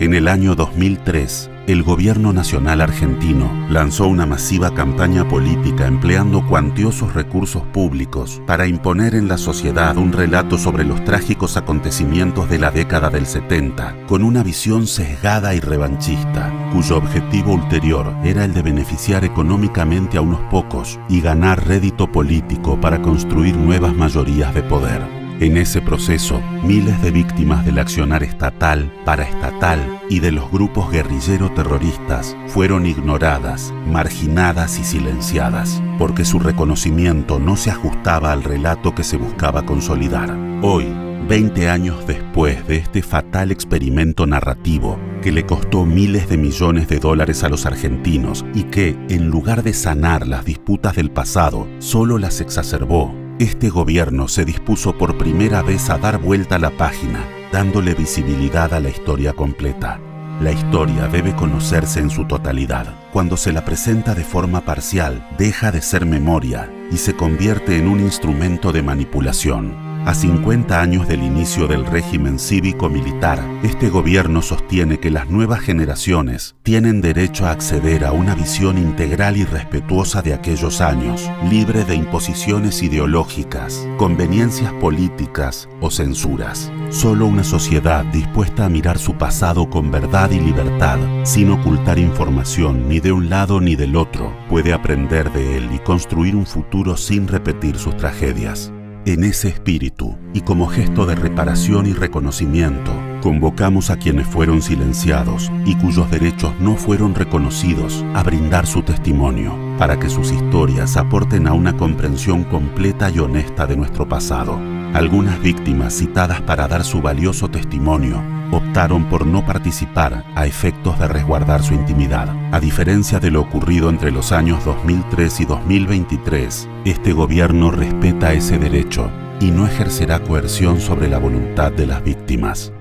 En el año 2003, el gobierno nacional argentino lanzó una masiva campaña política empleando cuantiosos recursos públicos para imponer en la sociedad un relato sobre los trágicos acontecimientos de la década del 70, con una visión sesgada y revanchista, cuyo objetivo ulterior era el de beneficiar económicamente a unos pocos y ganar rédito político para construir nuevas mayorías de poder. En ese proceso, miles de víctimas del accionar estatal, paraestatal y de los grupos guerrilleros terroristas fueron ignoradas, marginadas y silenciadas, porque su reconocimiento no se ajustaba al relato que se buscaba consolidar. Hoy, 20 años después de este fatal experimento narrativo que le costó miles de millones de dólares a los argentinos y que, en lugar de sanar las disputas del pasado, solo las exacerbó, este gobierno se dispuso por primera vez a dar vuelta a la página, dándole visibilidad a la historia completa. La historia debe conocerse en su totalidad. Cuando se la presenta de forma parcial, deja de ser memoria y se convierte en un instrumento de manipulación. A 50 años del inicio del régimen cívico-militar, este gobierno sostiene que las nuevas generaciones tienen derecho a acceder a una visión integral y respetuosa de aquellos años, libre de imposiciones ideológicas, conveniencias políticas o censuras. Solo una sociedad dispuesta a mirar su pasado con verdad y libertad, sin ocultar información ni de un lado ni del otro, puede aprender de él y construir un futuro sin repetir sus tragedias. En ese espíritu, y como gesto de reparación y reconocimiento, convocamos a quienes fueron silenciados y cuyos derechos no fueron reconocidos a brindar su testimonio, para que sus historias aporten a una comprensión completa y honesta de nuestro pasado. Algunas víctimas citadas para dar su valioso testimonio optaron por no participar a efectos de resguardar su intimidad. A diferencia de lo ocurrido entre los años 2003 y 2023, este gobierno respeta ese derecho y no ejercerá coerción sobre la voluntad de las víctimas.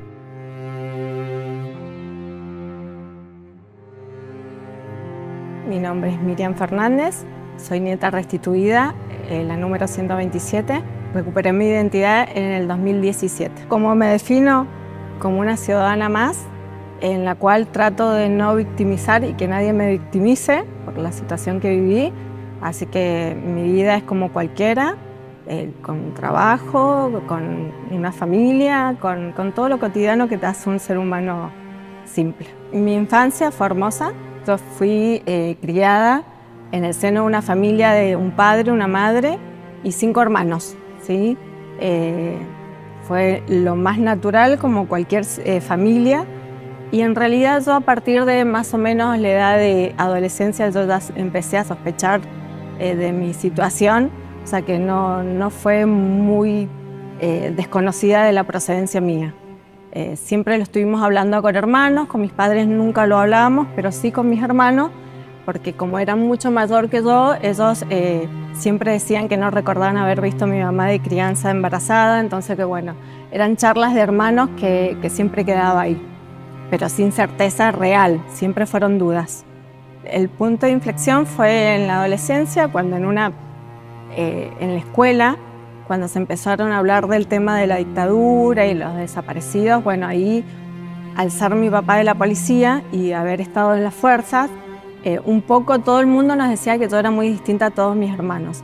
Mi nombre es Miriam Fernández, soy nieta restituida, la número 127. Recuperé mi identidad en el 2017. ¿Cómo me defino? Como una ciudadana más, en la cual trato de no victimizar y que nadie me victimice por la situación que viví. Así que mi vida es como cualquiera, con un trabajo, con una familia, con todo lo cotidiano que te hace un ser humano simple. Mi infancia fue hermosa. Yo fui criada en el seno de una familia de un padre, una madre y 5 hermanos, ¿sí? Fue lo más natural como cualquier familia, y en realidad yo a partir de más o menos la edad de adolescencia yo ya empecé a sospechar de mi situación, o sea que no fue muy desconocida de la procedencia mía. Siempre lo estuvimos hablando con hermanos, con mis padres nunca lo hablábamos, pero sí con mis hermanos, porque como eran mucho mayor que yo, ellos siempre decían que no recordaban haber visto a mi mamá de crianza embarazada, entonces que bueno, eran charlas de hermanos que siempre quedaba ahí, pero sin certeza real, siempre fueron dudas. El punto de inflexión fue en la adolescencia, cuando en la escuela, cuando se empezaron a hablar del tema de la dictadura y los desaparecidos, bueno, ahí al ser mi papá de la policía y haber estado en las fuerzas, un poco todo el mundo nos decía que yo era muy distinta a todos mis hermanos.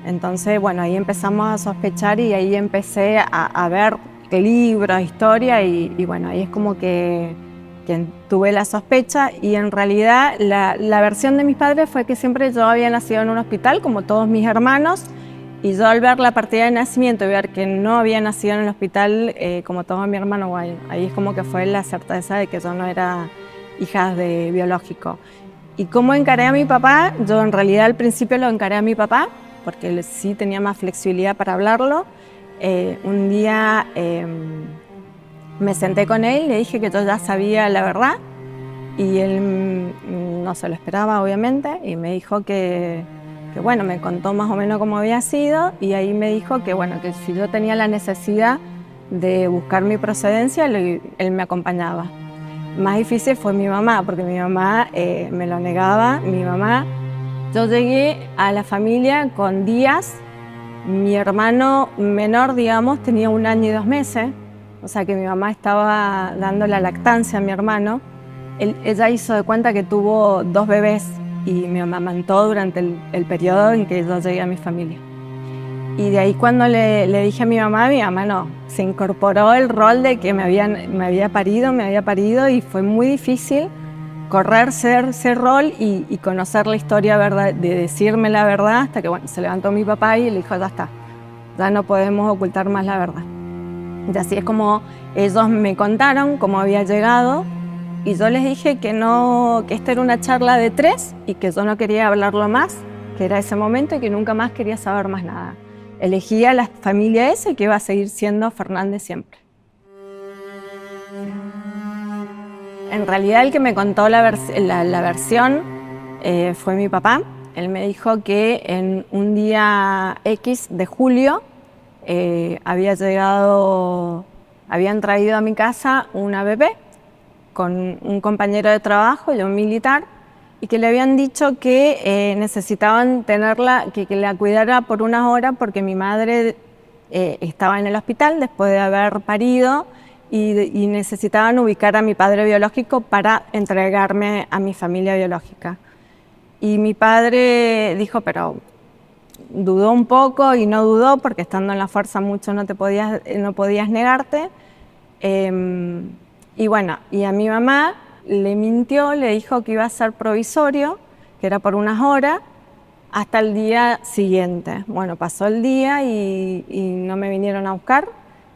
Entonces, bueno, ahí empezamos a sospechar y ahí empecé a ver libros, historia y bueno, ahí es como que tuve la sospecha, y en realidad la versión de mis padres fue que siempre yo había nacido en un hospital, como todos mis hermanos, y yo al ver la partida de nacimiento y ver que no había nacido en el hospital como todos mis hermanos, bueno, ahí es como que fue la certeza de que yo no era hija de biológico. ¿Y cómo encaré a mi papá? Yo en realidad al principio lo encaré a mi papá, porque él sí tenía más flexibilidad para hablarlo. Un día me senté con él y le dije que yo ya sabía la verdad, y él no se lo esperaba obviamente, y me dijo que bueno, me contó más o menos cómo había sido, y ahí me dijo que bueno, que si yo tenía la necesidad de buscar mi procedencia, él me acompañaba. Más difícil fue mi mamá, porque mi mamá me lo negaba. Yo llegué a la familia con días. Mi hermano menor, digamos, tenía 1 año y 2 meses. o sea que mi mamá estaba dando la lactancia a mi hermano, ella hizo de cuenta que tuvo 2 bebés y me amamantó durante el periodo en que yo llegué a mi familia. Y de ahí cuando le dije a mi mamá no, se incorporó el rol de que me había parido y fue muy difícil correrse ese rol y conocer la historia verdad, de decirme la verdad, hasta que bueno, se levantó mi papá y le dijo, ya está, ya no podemos ocultar más la verdad. Y así es como ellos me contaron cómo había llegado y yo les dije que esta era una charla de 3 y que yo no quería hablarlo más, que era ese momento y que nunca más quería saber más nada. Elegí a la familia esa y que iba a seguir siendo Fernández siempre. En realidad el que me contó la versión fue mi papá. Él me dijo que en un día X de julio habían traído a mi casa una bebé con un compañero de trabajo y un militar, y que le habían dicho que necesitaban tenerla, que la cuidara por unas horas porque mi madre estaba en el hospital después de haber parido y necesitaban ubicar a mi padre biológico para entregarme a mi familia biológica. Y mi padre dijo, pero dudó un poco y no dudó porque estando en la fuerza mucho no podías negarte. Y bueno, y a mi mamá le mintió, le dijo que iba a ser provisorio, que era por unas horas, hasta el día siguiente. Bueno, pasó el día y no me vinieron a buscar,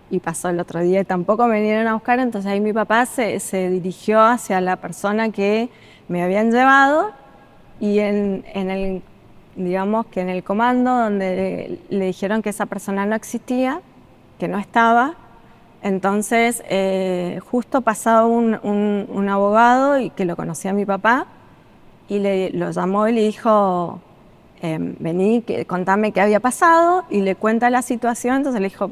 y pasó el otro día y tampoco me vinieron a buscar, entonces ahí mi papá se dirigió hacia la persona que me habían llevado y digamos que en el comando donde le dijeron que esa persona no existía, que no estaba. Entonces, justo pasaba un abogado y que lo conocía a mi papá y lo llamó y le dijo, vení, contame qué había pasado, y le cuenta la situación. Entonces le dijo,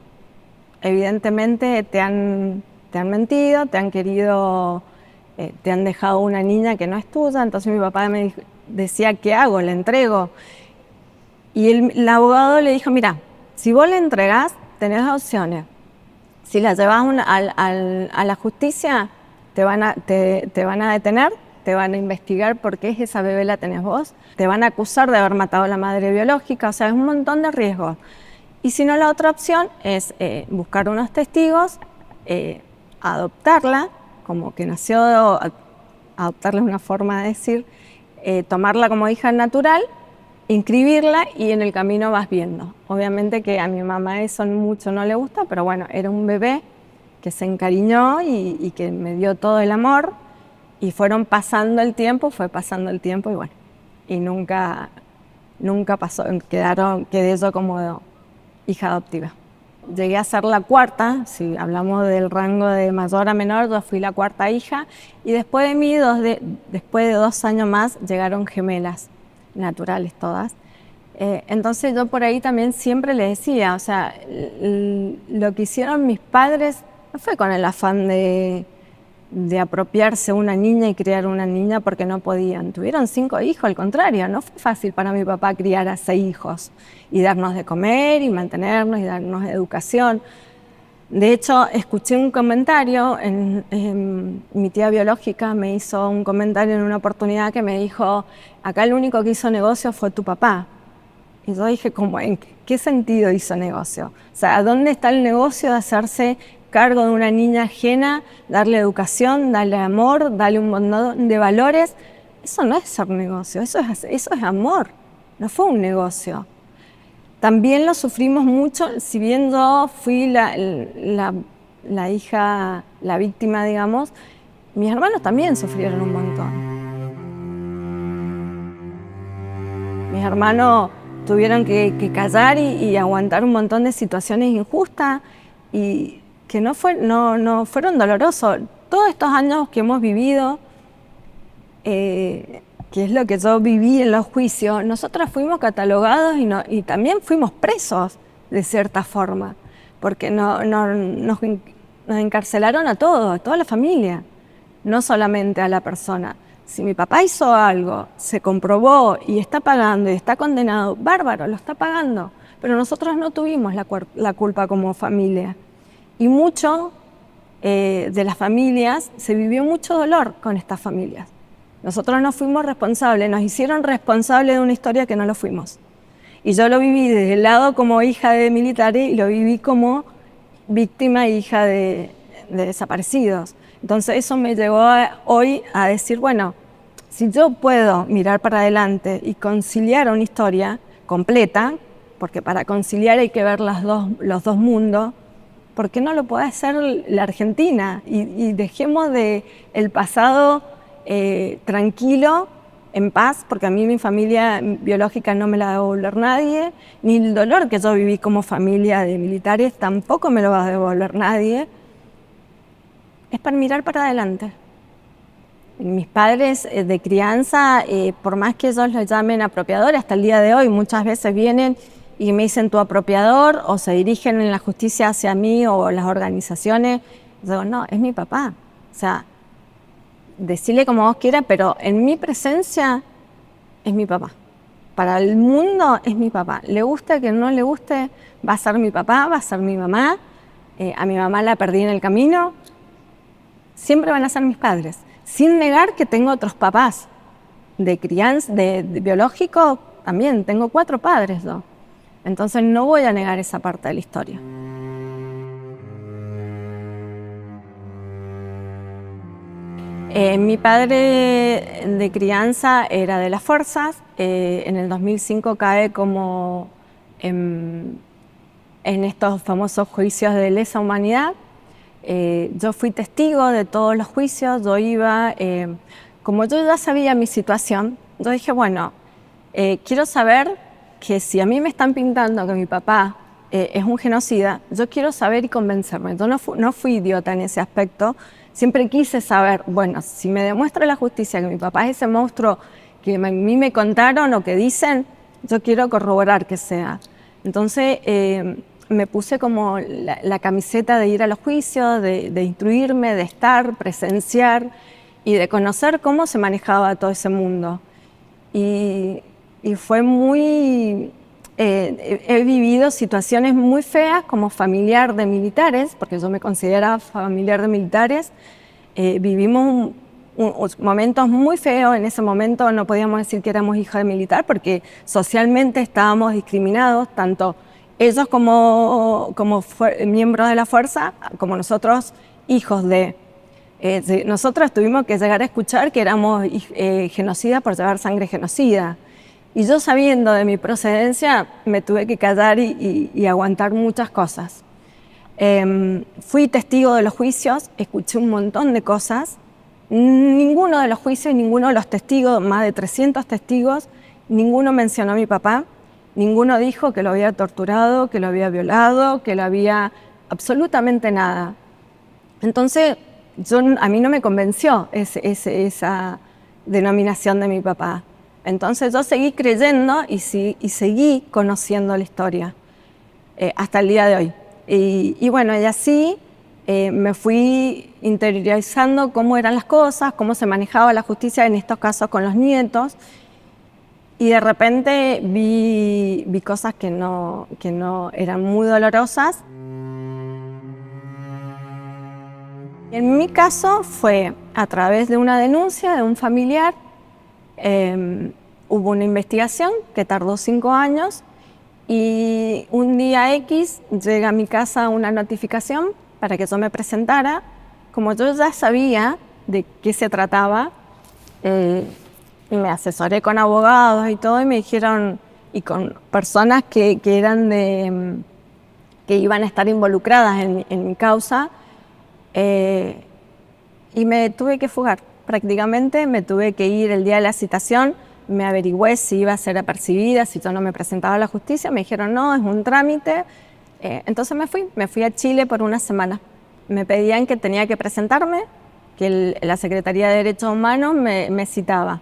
evidentemente te han mentido, te han querido, te han dejado una niña que no es tuya. Entonces mi papá me decía, ¿qué hago? ¿Le entrego? Y el abogado le dijo, mira, si vos le entregás, tenés 2 opciones. Si la llevas a la justicia, te van a detener, te van a investigar por qué esa bebé la tenés vos, te van a acusar de haber matado a la madre biológica, o sea, es un montón de riesgos. Y si no, la otra opción es buscar unos testigos, adoptarla, como que nació, adoptarla es una forma de decir, tomarla como hija natural, inscribirla y en el camino vas viendo. Obviamente que a mi mamá eso mucho no le gusta, pero bueno, era un bebé que se encariñó y que me dio todo el amor, y fue pasando el tiempo y bueno, y nunca pasó, quedé yo como hija adoptiva. Llegué a ser la 4ª, si hablamos del rango de mayor a menor, yo fui la 4ª hija, y después de mí, después de 2 años más, llegaron gemelas naturales todas. Entonces yo por ahí también siempre les decía, o sea, lo que hicieron mis padres no fue con el afán de apropiarse una niña y criar una niña porque no podían. Tuvieron 5 hijos, al contrario, no fue fácil para mi papá criar a 6 hijos y darnos de comer y mantenernos y darnos educación. De hecho, escuché un comentario, mi tía biológica me hizo un comentario en una oportunidad que me dijo, acá el único que hizo negocio fue tu papá. Y yo dije, ¿cómo? ¿En qué sentido hizo negocio? O sea, ¿dónde está el negocio de hacerse cargo de una niña ajena, darle educación, darle amor, darle un montón de valores? Eso no es ser negocio, eso es amor, no fue un negocio. También lo sufrimos mucho, si bien yo fui la hija, la víctima, digamos, mis hermanos también sufrieron un montón. Mis hermanos tuvieron que callar y aguantar un montón de situaciones injustas y que no fueron dolorosos. Todos estos años que hemos vivido, que es lo que yo viví en los juicios, nosotros fuimos catalogados y también fuimos presos de cierta forma, porque nos encarcelaron a todos, a toda la familia, no solamente a la persona. Si mi papá hizo algo, se comprobó y está pagando y está condenado, bárbaro, lo está pagando, pero nosotros no tuvimos la culpa como familia. Y mucho de las familias, se vivió mucho dolor con estas familias. Nosotros no fuimos responsables, nos hicieron responsables de una historia que no lo fuimos. Y yo lo viví desde el lado como hija de militares y lo viví como víctima e hija de desaparecidos. Entonces eso me llevó hoy a decir, bueno, si yo puedo mirar para adelante y conciliar una historia completa, porque para conciliar hay que ver los dos mundos, ¿por qué no lo puede hacer la Argentina? Y dejemos el pasado tranquilo, en paz, porque a mí mi familia biológica no me la va a devolver nadie, ni el dolor que yo viví como familia de militares tampoco me lo va a devolver nadie. Es para mirar para adelante. Mis padres de crianza, por más que ellos los llamen apropiadores, hasta el día de hoy muchas veces vienen y me dicen tu apropiador, o se dirigen en la justicia hacia mí o las organizaciones. Yo digo, no, es mi papá. O sea, decirle como vos quieras, pero en mi presencia es mi papá. Para el mundo es mi papá. Le guste que no le guste, va a ser mi papá, va a ser mi mamá. A mi mamá la perdí en el camino. Siempre van a ser mis padres. Sin negar que tengo otros papás. De crianza, de biológico, también. Tengo 4 padres yo. Entonces no voy a negar esa parte de la historia. Mi padre de crianza era de las fuerzas, en el 2005 cae como en estos famosos juicios de lesa humanidad. Yo fui testigo de todos los juicios, yo iba, como yo ya sabía mi situación, yo dije, bueno, quiero saber que si a mí me están pintando que mi papá es un genocida, yo quiero saber y convencerme. Yo no fui idiota en ese aspecto. Siempre quise saber, bueno, si me demuestra la justicia que mi papá es ese monstruo que a mí me contaron o que dicen, yo quiero corroborar que sea. Entonces me puse como la camiseta de ir a los juicios, de instruirme, de estar, presenciar y de conocer cómo se manejaba todo ese mundo. Y fue muy... he vivido situaciones muy feas como familiar de militares, porque yo me consideraba familiar de militares. Vivimos momentos muy feos. En ese momento no podíamos decir que éramos hijos de militar porque socialmente estábamos discriminados, tanto ellos como miembros de la fuerza, como nosotros hijos de... nosotros tuvimos que llegar a escuchar que éramos genocidas por llevar sangre genocida. Y yo, sabiendo de mi procedencia, me tuve que callar y aguantar muchas cosas. Fui testigo de los juicios, escuché un montón de cosas. Ninguno de los juicios, ninguno de los testigos, más de 300 testigos, ninguno mencionó a mi papá. Ninguno dijo que lo había torturado, que lo había violado, que lo había... absolutamente nada. Entonces, a mí no me convenció esa denominación de mi papá. Entonces yo seguí creyendo y seguí conociendo la historia hasta el día de hoy. Y bueno, y así me fui interiorizando cómo eran las cosas, cómo se manejaba la justicia en estos casos con los nietos. Y de repente vi cosas que no eran muy dolorosas. En mi caso fue a través de una denuncia de un familiar. Hubo una investigación que tardó 5 años y un día X llega a mi casa una notificación para que yo me presentara. Como yo ya sabía de qué se trataba, me asesoré con abogados y todo, y me dijeron, y con personas que iban a estar involucradas en mi causa, y me tuve que fugar. Prácticamente me tuve que ir el día de la citación, me averigüé si iba a ser apercibida, si yo no me presentaba a la justicia, me dijeron no, es un trámite. Entonces me fui a Chile por una semana. Me pedían que tenía que presentarme, que la Secretaría de Derechos Humanos me citaba.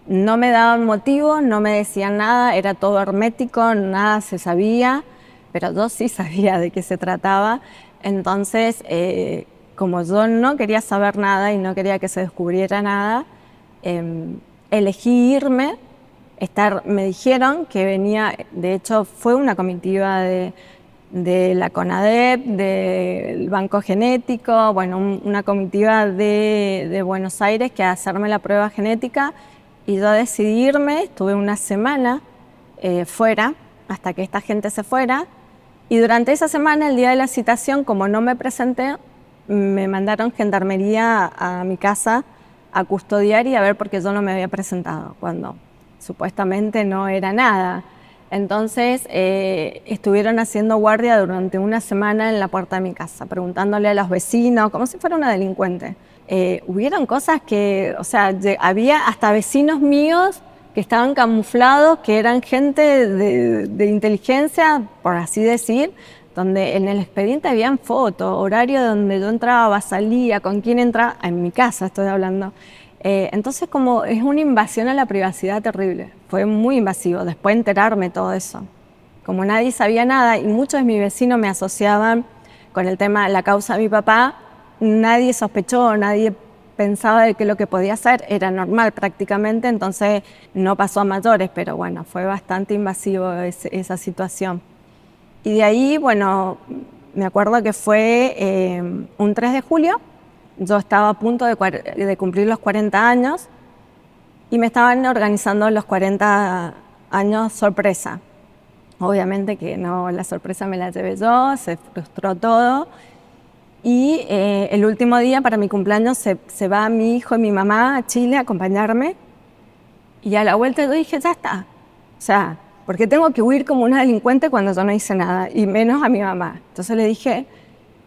No me daban motivos, no me decían nada, era todo hermético, nada se sabía, pero yo sí sabía de qué se trataba. Entonces, como yo no quería saber nada y no quería que se descubriera nada, elegí irme. Me dijeron que venía, de hecho fue una comitiva de de la CONADEP, del Banco Genético, bueno, una comitiva de Buenos Aires que a hacerme la prueba genética y yo a decidirme. Estuve una semana fuera hasta que esta gente se fuera, y durante esa semana, el día de la citación, como no me presenté, me mandaron gendarmería a mi casa a custodiar y a ver por qué yo no me había presentado, cuando supuestamente no era nada. Entonces estuvieron haciendo guardia durante una semana en la puerta de mi casa, preguntándole a los vecinos, como si fuera una delincuente. Hubieron cosas que, o sea, había hasta vecinos míos que estaban camuflados, que eran gente de inteligencia, por así decir, donde en el expediente habían fotos, horario donde yo entraba, salía, con quién entraba, en mi casa estoy hablando. Entonces como es una invasión a la privacidad terrible, fue muy invasivo, después enterarme todo eso. Como nadie sabía nada y muchos de mis vecinos me asociaban con el tema, la causa de mi papá, nadie sospechó, nadie pensaba de que lo que podía hacer era normal prácticamente, entonces no pasó a mayores, pero bueno, fue bastante invasivo esa situación. Y de ahí, bueno, me acuerdo que fue un 3 de julio, yo estaba a punto de cumplir los 40 años y me estaban organizando los 40 años sorpresa. Obviamente que no, la sorpresa me la llevé yo, se frustró todo. Y el último día, para mi cumpleaños, se va mi hijo y mi mamá a Chile a acompañarme. Y a la vuelta yo dije, ya está. O sea, ¿por qué tengo que huir como una delincuente cuando yo no hice nada? Y menos a mi mamá. Entonces le dije,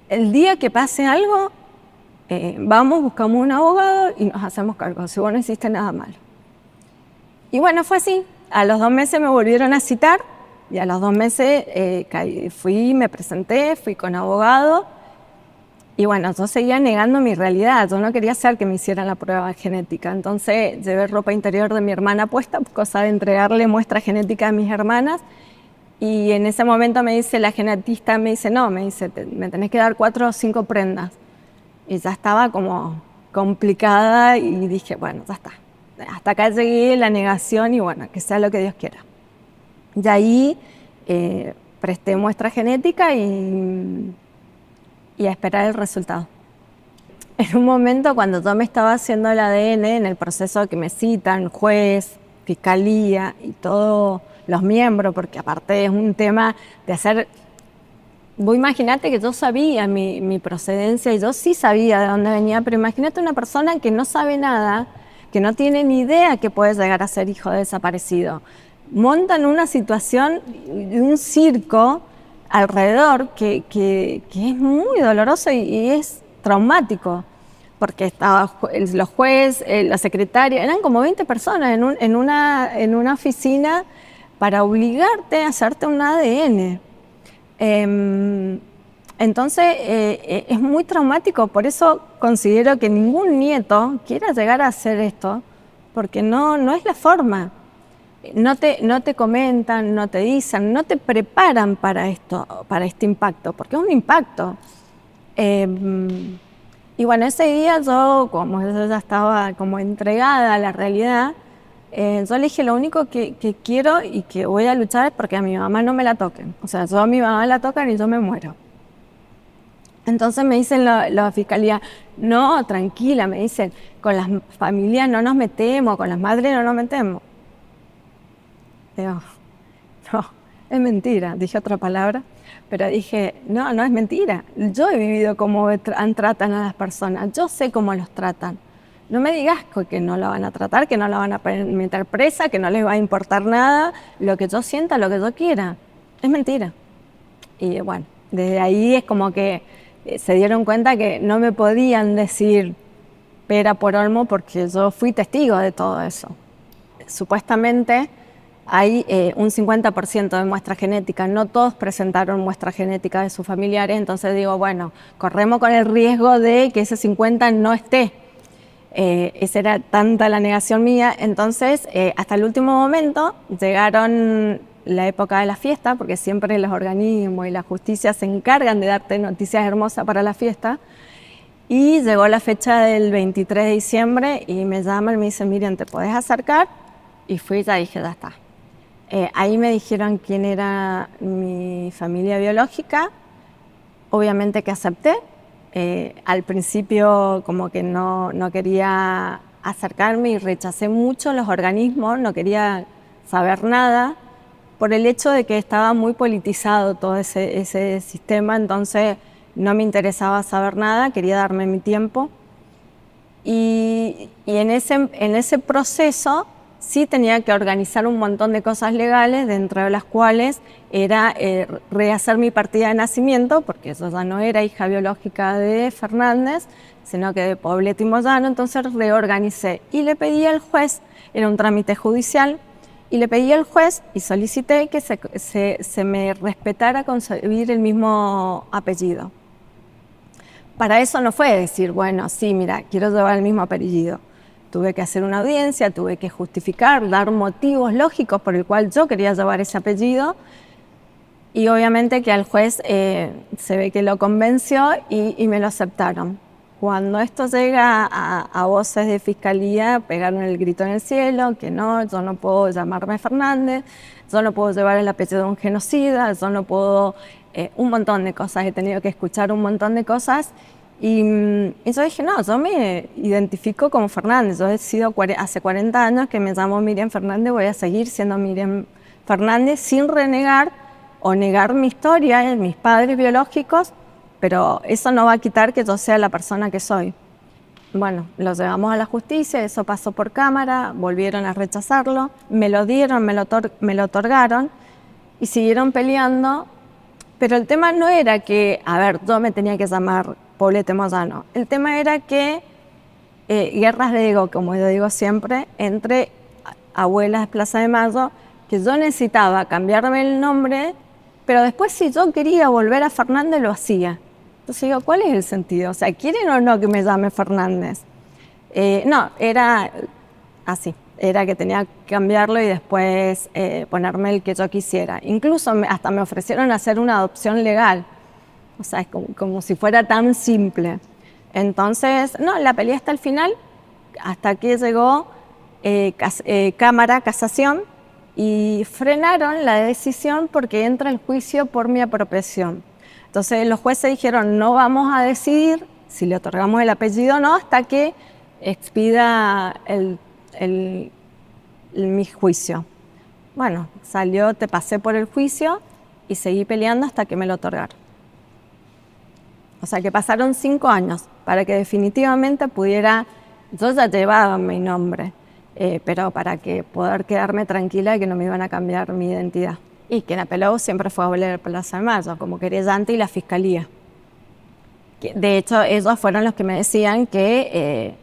el día que pase algo, vamos, buscamos un abogado y nos hacemos cargo, si vos no hiciste nada malo. Y bueno, fue así. A los 2 meses me volvieron a citar y a los 2 meses fui, me presenté, fui con abogado. Y bueno, yo seguía negando mi realidad, yo no quería hacer que me hicieran la prueba genética. Entonces llevé ropa interior de mi hermana puesta, cosa de entregarle muestra genética a mis hermanas. Y en ese momento me dice la genetista, me dice, no, me dice, me tenés que dar 4 o 5 prendas. Y ya estaba como complicada y dije, bueno, ya está. Hasta acá llegué, la negación y bueno, que sea lo que Dios quiera. Y ahí presté muestra genética y a esperar el resultado. En un momento cuando yo me estaba haciendo el ADN, en el proceso que me citan, juez, fiscalía y todos los miembros, porque aparte es un tema de hacer... Vos imaginate que yo sabía mi procedencia y yo sí sabía de dónde venía, pero imagínate una persona que no sabe nada, que no tiene ni idea que puede llegar a ser hijo de desaparecido. Montan una situación, un circo alrededor que es muy doloroso y es traumático, porque estaban los jueces, la secretaria, eran como 20 personas en una oficina para obligarte a hacerte un ADN. Entonces es muy traumático, por eso considero que ningún nieto quiera llegar a hacer esto, porque no es la forma. No te comentan, no te dicen, no te preparan para esto, para este impacto, porque es un impacto. Y bueno, ese día yo, como yo ya estaba como entregada a la realidad, yo le dije, lo único que quiero y que voy a luchar es porque a mi mamá no me la toquen. O sea, yo a mi mamá la tocan y yo me muero. Entonces me dicen la fiscalía, no, tranquila, me dicen, con las familias no nos metemos, con las madres no nos metemos. Digo, no, es mentira, dije otra palabra, pero dije, no es mentira. Yo he vivido cómo tratan a las personas, yo sé cómo los tratan. No me digas que no la van a tratar, que no la van a meter presa, que no les va a importar nada, lo que yo sienta, lo que yo quiera. Es mentira. Y bueno, desde ahí es como que se dieron cuenta que no me podían decir pera por olmo porque yo fui testigo de todo eso. Supuestamente hay un 50% de muestra genética, no todos presentaron muestra genética de sus familiares, entonces digo, bueno, corremos con el riesgo de que ese 50% no esté. Esa era tanta la negación mía, entonces hasta el último momento llegaron la época de la fiesta, porque siempre los organismos y la justicia se encargan de darte noticias hermosas para la fiesta, y llegó la fecha del 23 de diciembre y me llaman y me dicen, Miriam, ¿te podés acercar? Y fui y ya dije, ya está. Ahí me dijeron quién era mi familia biológica, obviamente que acepté. Al principio como que no quería acercarme y rechacé mucho los organismos, no quería saber nada, por el hecho de que estaba muy politizado todo ese sistema, entonces no me interesaba saber nada, quería darme mi tiempo. Y en ese proceso sí tenía que organizar un montón de cosas legales, dentro de las cuales era rehacer mi partida de nacimiento, porque yo ya no era hija biológica de Fernández, sino que de Poblete y Moyano, entonces reorganicé y le pedí al juez, era un trámite judicial, y le pedí al juez y solicité que se me respetara concebir el mismo apellido. Para eso no fue decir, bueno, sí, mira, quiero llevar el mismo apellido. Tuve que hacer una audiencia, tuve que justificar, dar motivos lógicos por el cual yo quería llevar ese apellido, y obviamente que al juez se ve que lo convenció y me lo aceptaron. Cuando esto llega a voces de fiscalía, pegaron el grito en el cielo, que no, yo no puedo llamarme Fernández, yo no puedo llevar el apellido de un genocida, yo no puedo, un montón de cosas, he tenido que escuchar un montón de cosas. Y yo dije, no, yo me identifico como Fernández, yo he sido hace 40 años que me llamo Miriam Fernández, voy a seguir siendo Miriam Fernández sin renegar o negar mi historia, mis padres biológicos, pero eso no va a quitar que yo sea la persona que soy. Bueno, lo llevamos a la justicia, eso pasó por cámara, volvieron a rechazarlo, me lo dieron, me lo otorgaron y siguieron peleando, pero el tema no era que, a ver, yo me tenía que llamar Poblete Moyano, el tema era que guerras de ego, como yo digo siempre, entre abuelas de Plaza de Mayo, que yo necesitaba cambiarme el nombre, pero después si yo quería volver a Fernández lo hacía. Entonces digo, ¿cuál es el sentido? O sea, ¿quieren o no que me llame Fernández? No, era así, era que tenía que cambiarlo y después ponerme el que yo quisiera. Incluso hasta me ofrecieron hacer una adopción legal, o sea, es como si fuera tan simple. Entonces, no, la peleé hasta el final, hasta que llegó Cámara, Casación, y frenaron la decisión porque entra el juicio por mi apropiación. Entonces los jueces dijeron, no vamos a decidir si le otorgamos el apellido o no hasta que expida mi juicio. Bueno, salió, te pasé por el juicio y seguí peleando hasta que me lo otorgaron. O sea que pasaron 5 años para que definitivamente pudiera, yo ya llevaba mi nombre, pero para que poder quedarme tranquila de que no me iban a cambiar mi identidad. Y que Napelou siempre fue a volver Plaza de Mayo, como querellante y la fiscalía. De hecho, ellos fueron los que me decían que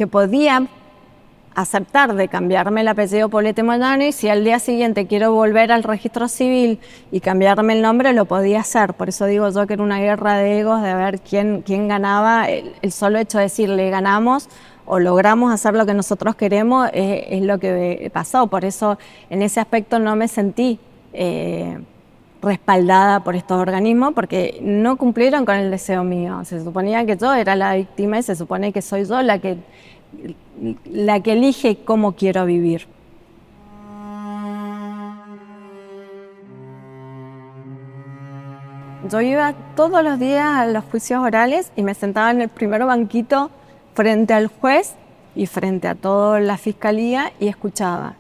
podía aceptar de cambiarme el apellido Poblete Moyano y si al día siguiente quiero volver al registro civil y cambiarme el nombre, lo podía hacer. Por eso digo yo que era una guerra de egos, de ver quién ganaba. El solo hecho de decirle ganamos o logramos hacer lo que nosotros queremos es lo que pasó. Por eso en ese aspecto no me sentí respaldada por estos organismos porque no cumplieron con el deseo mío. Se suponía que yo era la víctima y se supone que soy yo la que elige cómo quiero vivir. Yo iba todos los días a los juicios orales y me sentaba en el primer banquito frente al juez y frente a toda la fiscalía y escuchaba.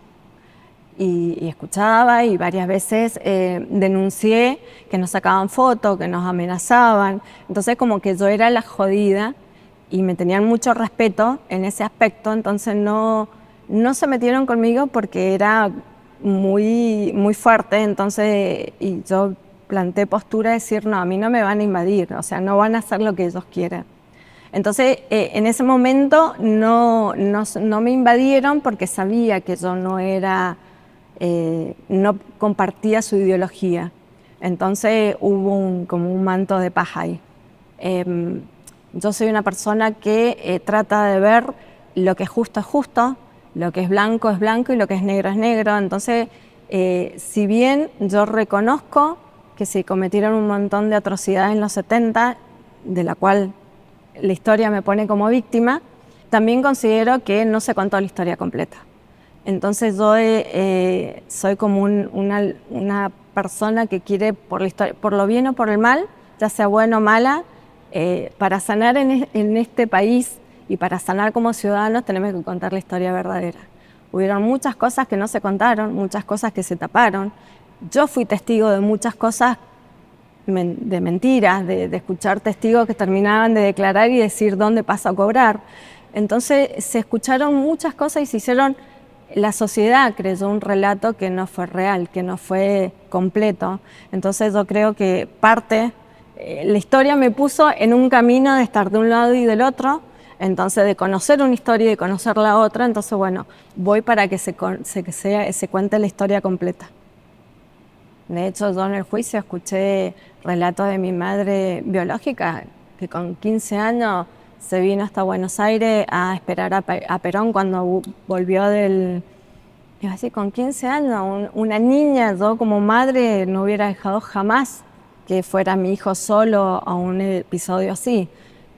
Y escuchaba y varias veces denuncié que nos sacaban fotos, que nos amenazaban. Entonces como que yo era la jodida y me tenían mucho respeto en ese aspecto, entonces no se metieron conmigo porque era muy fuerte, entonces y yo planteé postura de decir, no, a mí no me van a invadir, o sea, no van a hacer lo que ellos quieren. Entonces, en ese momento no me invadieron porque sabía que yo no compartía su ideología. Entonces hubo como un manto de paja ahí. Yo soy una persona que trata de ver lo que es justo, lo que es blanco y lo que es negro. Entonces, si bien yo reconozco que se cometieron un montón de atrocidades en los 70, de la cual la historia me pone como víctima, también considero que no se contó la historia completa. Entonces yo soy como una persona que quiere, por la historia, por lo bien o por el mal, ya sea bueno o mala, para sanar en este país y para sanar como ciudadanos tenemos que contar la historia verdadera. Hubieron muchas cosas que no se contaron, muchas cosas que se taparon. Yo fui testigo de muchas cosas de mentiras, de escuchar testigos que terminaban de declarar y decir dónde paso a cobrar. Entonces se escucharon muchas cosas y se hicieron, la sociedad creyó un relato que no fue real, que no fue completo. Entonces yo creo que la historia me puso en un camino de estar de un lado y del otro, entonces de conocer una historia y de conocer la otra, entonces bueno, voy para que se cuente la historia completa. De hecho, yo en el juicio escuché relatos de mi madre biológica, que con 15 años se vino hasta Buenos Aires a esperar a Perón cuando volvió Iba a decir, con 15 años, una niña, yo como madre no hubiera dejado jamás que fuera mi hijo solo a un episodio así.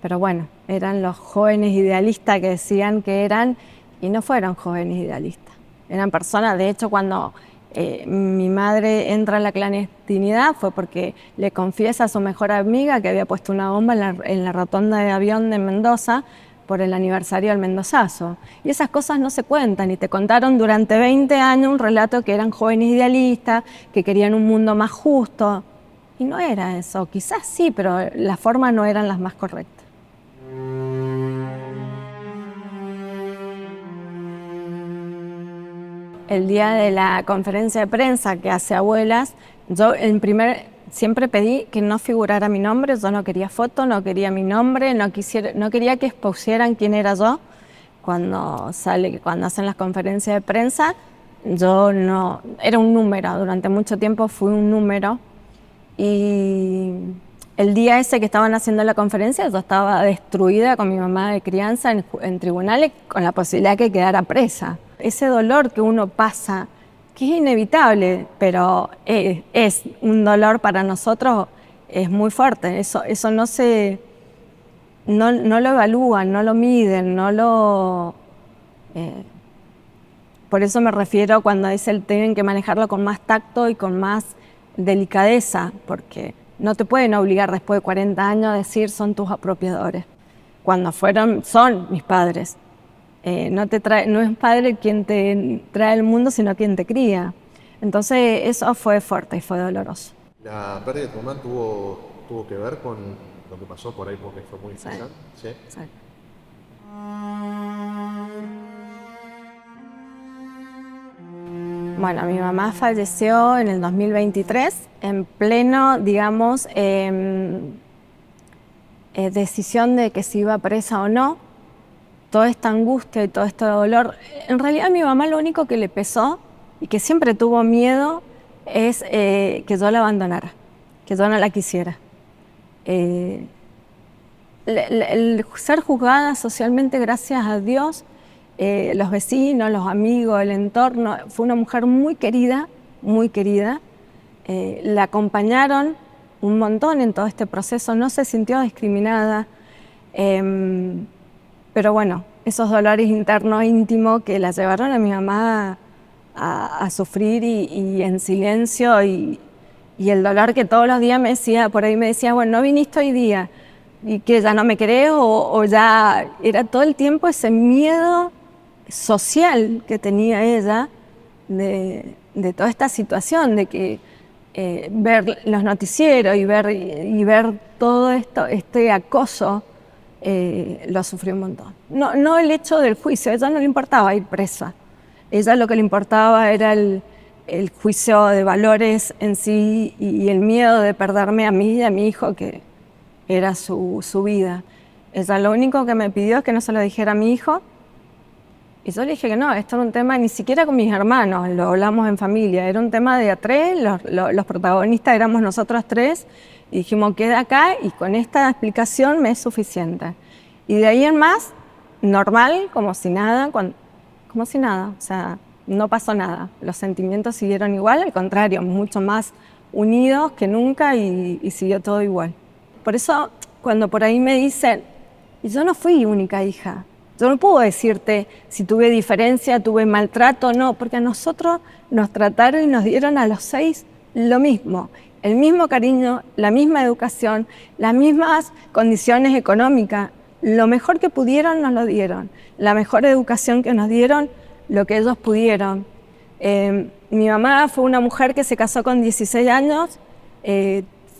Pero bueno, eran los jóvenes idealistas que decían que eran, y no fueron jóvenes idealistas. Eran personas, de hecho, cuando mi madre entra en la clandestinidad fue porque le confiesa a su mejor amiga que había puesto una bomba en la rotonda de avión de Mendoza por el aniversario del Mendozazo. Y esas cosas no se cuentan, y te contaron durante 20 años un relato que eran jóvenes idealistas, que querían un mundo más justo. Y no era eso, quizás sí, pero las formas no eran las más correctas. El día de la conferencia de prensa que hace Abuelas, yo siempre pedí que no figurara mi nombre, yo no quería foto, no quería mi nombre, no quería que expusieran quién era yo. Cuando hacen las conferencias de prensa, yo no, era un número, durante mucho tiempo fui un número. Y el día ese que estaban haciendo la conferencia, yo estaba destruida con mi mamá de crianza en tribunales, con la posibilidad de que quedara presa. Ese dolor que uno pasa, que es inevitable, pero es un dolor para nosotros, es muy fuerte. Eso no lo evalúan, no lo miden, por eso me refiero cuando dicen que tienen que manejarlo con más tacto y con más delicadeza, porque no te pueden obligar después de 40 años a decir son tus apropiadores, cuando son mis padres. No es padre quien te trae al mundo, sino quien te cría. Entonces eso fue fuerte y fue doloroso. ¿La pérdida de tu mamá tuvo que ver con lo que pasó por ahí porque fue muy difícil? Sí. Sí. Bueno, mi mamá falleció en el 2023, en pleno, digamos, decisión de que si iba presa o no. Toda esta angustia y todo este dolor. En realidad a mi mamá lo único que le pesó y que siempre tuvo miedo es que yo la abandonara, que yo no la quisiera. El ser juzgada socialmente, gracias a Dios, los vecinos, los amigos, el entorno, fue una mujer muy querida, muy querida. La acompañaron un montón en todo este proceso, no se sintió discriminada. Pero bueno, esos dolores internos, íntimos, que la llevaron a mi mamá a sufrir y en silencio, y el dolor que todos los días me decía, por ahí me decía, bueno, no viniste hoy día, y que ya no me querés, o ya era todo el tiempo ese miedo social que tenía ella de toda esta situación, de que ver los noticieros y ver todo esto, este acoso, lo sufrió un montón. No el hecho del juicio, a ella no le importaba ir presa. A ella lo que le importaba era el juicio de valores en sí y el miedo de perderme a mí y a mi hijo, que era su vida. Ella lo único que me pidió es que no se lo dijera a mi hijo. Y yo le dije que no, esto era un tema, ni siquiera con mis hermanos, lo hablamos en familia, era un tema de a tres, los protagonistas éramos nosotros tres, y dijimos, queda acá y con esta explicación me es suficiente. Y de ahí en más, normal, como si nada, o sea, no pasó nada. Los sentimientos siguieron igual, al contrario, mucho más unidos que nunca, y siguió todo igual. Por eso, cuando por ahí me dicen, y yo no fui única hija, Yo no puedo decirte si tuve diferencia, tuve maltrato, no, porque a nosotros nos trataron y nos dieron a los 6 lo mismo, el mismo cariño, la misma educación, las mismas condiciones económicas. Lo mejor que pudieron nos lo dieron, la mejor educación que nos dieron, lo que ellos pudieron. Mi mamá fue una mujer que se casó con 16 años,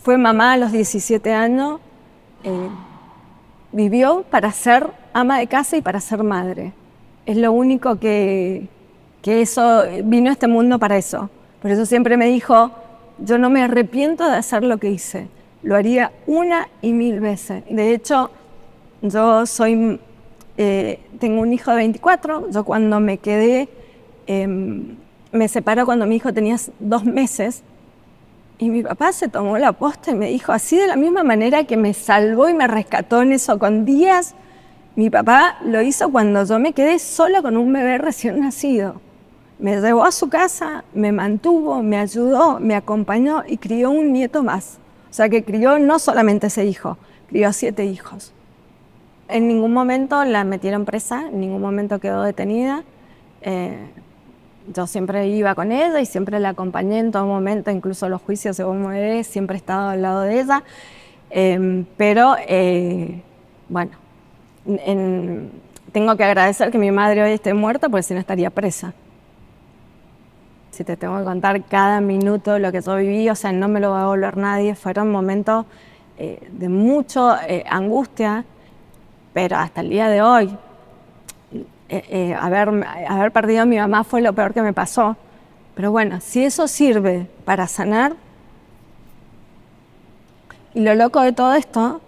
fue mamá a los 17 años, vivió para ser ama de casa y para ser madre. Es lo único que eso, vino a este mundo para eso. Por eso siempre me dijo, yo no me arrepiento de hacer lo que hice, lo haría 1 y 1000 veces. De hecho, yo tengo un hijo de 24, yo cuando me quedé, me separó cuando mi hijo tenía 2 meses, y mi papá se tomó la posta y me dijo, así de la misma manera que me salvó y me rescató en eso con días, mi papá lo hizo cuando yo me quedé sola con un bebé recién nacido. Me llevó a su casa, me mantuvo, me ayudó, me acompañó y crió un nieto más. O sea que crió no solamente ese hijo, crió 7 hijos. En ningún momento la metieron presa, en ningún momento quedó detenida. Yo siempre iba con ella y siempre la acompañé en todo momento, incluso los juicios de bebé, siempre he estado al lado de ella. Pero bueno, tengo que agradecer que mi madre hoy esté muerta, porque si no estaría presa. Si te tengo que contar cada minuto de lo que yo viví, o sea, no me lo va a volver nadie. Fueron momentos de mucha angustia, pero hasta el día de hoy, haber perdido a mi mamá fue lo peor que me pasó. Pero bueno, si eso sirve para sanar, y lo loco de todo esto,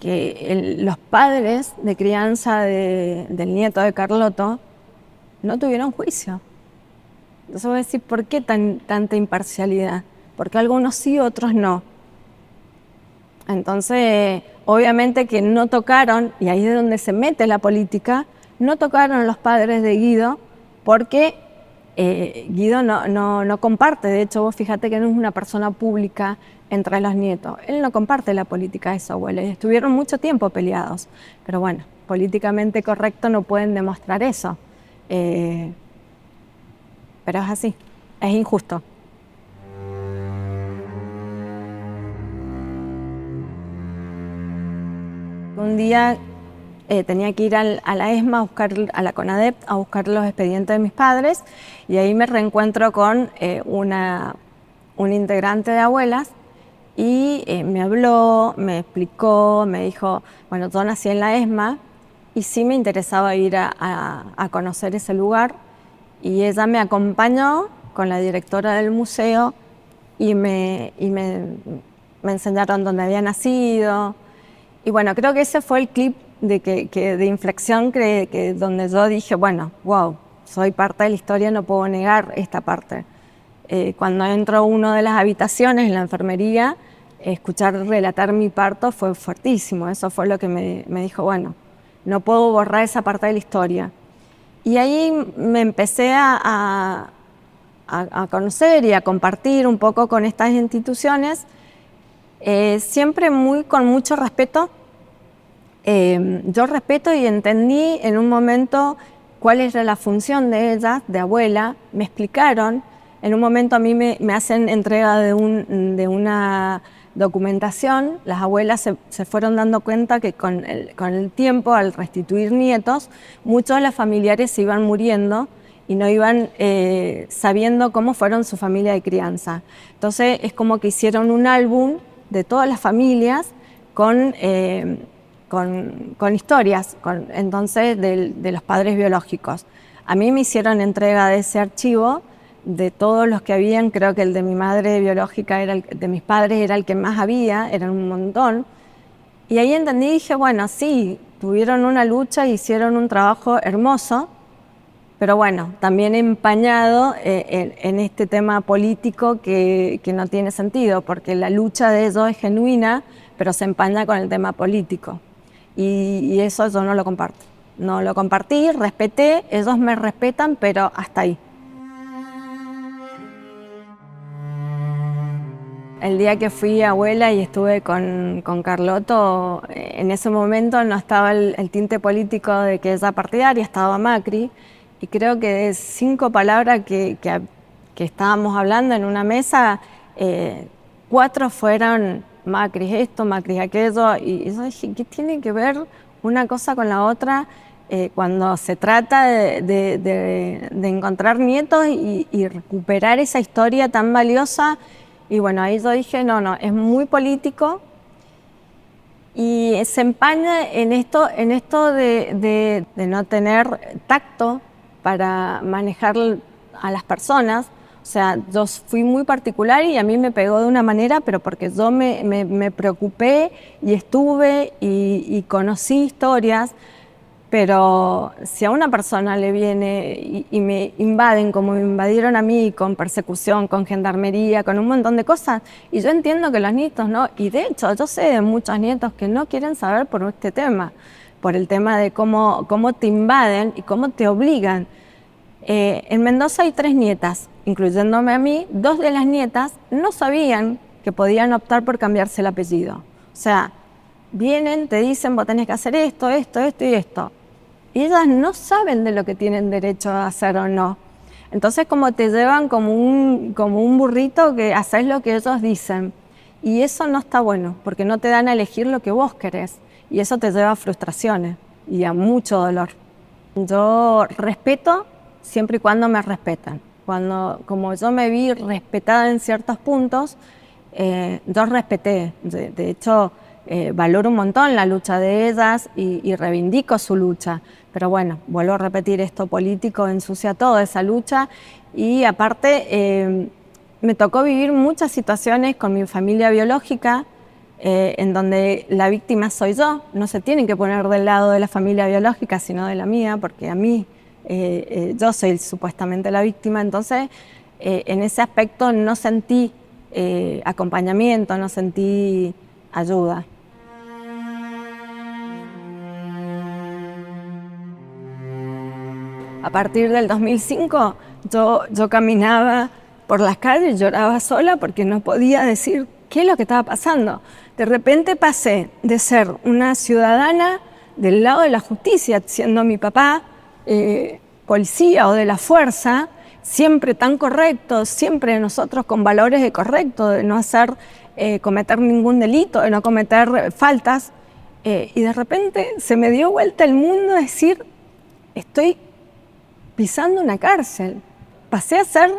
que los padres de crianza del nieto de Carlotto no tuvieron juicio. Entonces voy a decir, ¿por qué tanta imparcialidad? Porque algunos sí, otros no. Entonces, obviamente que no tocaron, y ahí es donde se mete la política, no tocaron a los padres de Guido, porque Guido no comparte. De hecho, vos fíjate que no es una persona pública entre los nietos. Él no comparte la política de su abuela. Y estuvieron mucho tiempo peleados. Pero bueno, políticamente correcto no pueden demostrar eso. Pero es así, es injusto. Un día tenía que ir a la ESMA, a la CONADEP, a buscar los expedientes de mis padres, y ahí me reencuentro con un integrante de abuelas, y me habló, me explicó, me dijo, bueno, yo nací en la ESMA, y sí me interesaba ir a conocer ese lugar, y ella me acompañó con la directora del museo, y me enseñaron dónde había nacido. Y bueno, creo que ese fue el clip de inflexión donde yo dije, bueno, wow, soy parte de la historia, no puedo negar esta parte. Cuando entro a una de las habitaciones en la enfermería, escuchar relatar mi parto fue fuertísimo. Eso fue lo que me dijo, bueno, no puedo borrar esa parte de la historia. Y ahí me empecé a conocer y a compartir un poco con estas instituciones, siempre con mucho respeto. Yo respeto y entendí en un momento cuál era la función de ellas, de abuela. Me explicaron, en un momento a mí me hacen entrega de una documentación. Las abuelas se fueron dando cuenta que con el tiempo, al restituir nietos, muchos de los familiares se iban muriendo y no iban sabiendo cómo fueron su familia de crianza. Entonces es como que hicieron un álbum de todas las familias con historias, entonces de los padres biológicos. A mí me hicieron entrega de ese archivo, de todos los que habían. Creo que el de mi madre biológica, de mis padres, era el que más había, eran un montón. Y ahí entendí y dije, bueno, sí, tuvieron una lucha, hicieron un trabajo hermoso, pero bueno, también empañado en este tema político que no tiene sentido, porque la lucha de ellos es genuina, pero se empaña con el tema político. Y eso yo no lo comparto. No lo compartí, respeté, ellos me respetan, pero hasta ahí. El día que fui abuela y estuve con Carlotto, en ese momento no estaba el tinte político de que ella partidaria, estaba Macri, y creo que de 5 palabras que estábamos hablando en una mesa, 4 fueron Macri esto, Macri aquello, y yo dije, ¿qué tiene que ver una cosa con la otra cuando se trata de encontrar nietos y recuperar esa historia tan valiosa? Y bueno, ahí yo dije, no, es muy político y se empaña en esto de no tener tacto para manejar a las personas. O sea, yo fui muy particular y a mí me pegó de una manera, pero porque yo me preocupé y estuve y conocí historias. Pero si a una persona le viene y me invaden como me invadieron a mí, con persecución, con gendarmería, con un montón de cosas, y yo entiendo que los nietos no, y de hecho yo sé de muchos nietos que no quieren saber por este tema, por el tema de cómo te invaden y cómo te obligan. En Mendoza hay 3 nietas, incluyéndome a mí. 2 de las nietas no sabían que podían optar por cambiarse el apellido. O sea, vienen, te dicen, vos tenés que hacer esto y esto. Y ellas no saben de lo que tienen derecho a hacer o no. Entonces como te llevan como un burrito que haces lo que ellos dicen. Y eso no está bueno, porque no te dan a elegir lo que vos querés. Y eso te lleva a frustraciones y a mucho dolor. Yo respeto siempre y cuando me respetan. Como yo me vi respetada en ciertos puntos, yo respeté. De hecho, valoro un montón la lucha de ellas y reivindico su lucha. Pero bueno, vuelvo a repetir, esto político ensucia toda esa lucha y aparte me tocó vivir muchas situaciones con mi familia biológica en donde la víctima soy yo. No se tienen que poner del lado de la familia biológica, sino de la mía, porque a mí yo soy supuestamente la víctima. Entonces, en ese aspecto no sentí acompañamiento, no sentí ayuda. A partir del 2005 yo caminaba por las calles, lloraba sola porque no podía decir qué es lo que estaba pasando. De repente pasé de ser una ciudadana del lado de la justicia, siendo mi papá policía o de la fuerza, siempre tan correcto, siempre nosotros con valores de correcto, de no hacer, cometer ningún delito, de no cometer faltas, y de repente se me dio vuelta el mundo a decir, estoy pisando una cárcel. Pasé a ser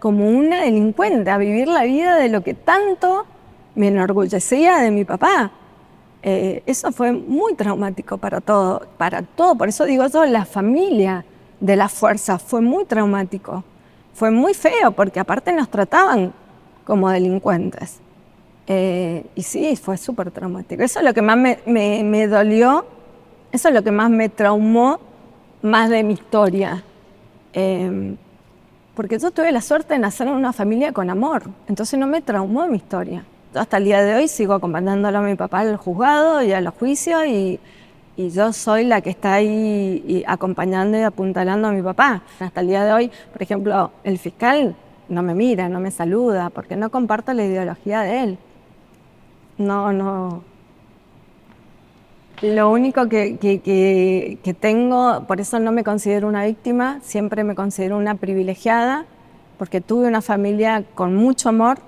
como una delincuente, a vivir la vida de lo que tanto me enorgullecía de mi papá. Eso fue muy traumático para todo. Por eso digo yo, la familia de la fuerza fue muy traumático. Fue muy feo porque aparte nos trataban como delincuentes. Y sí, fue súper traumático. Eso es lo que más me dolió, eso es lo que más me traumó más de mi historia. Porque yo tuve la suerte de nacer en una familia con amor, entonces no me traumó mi historia. Yo hasta el día de hoy sigo acompañándolo a mi papá al juzgado y a los juicios y yo soy la que está ahí acompañando y apuntalando a mi papá. Hasta el día de hoy, por ejemplo, el fiscal no me mira, no me saluda, porque no comparto la ideología de él. No. Lo único que tengo, por eso no me considero una víctima, siempre me considero una privilegiada, porque tuve una familia con mucho amor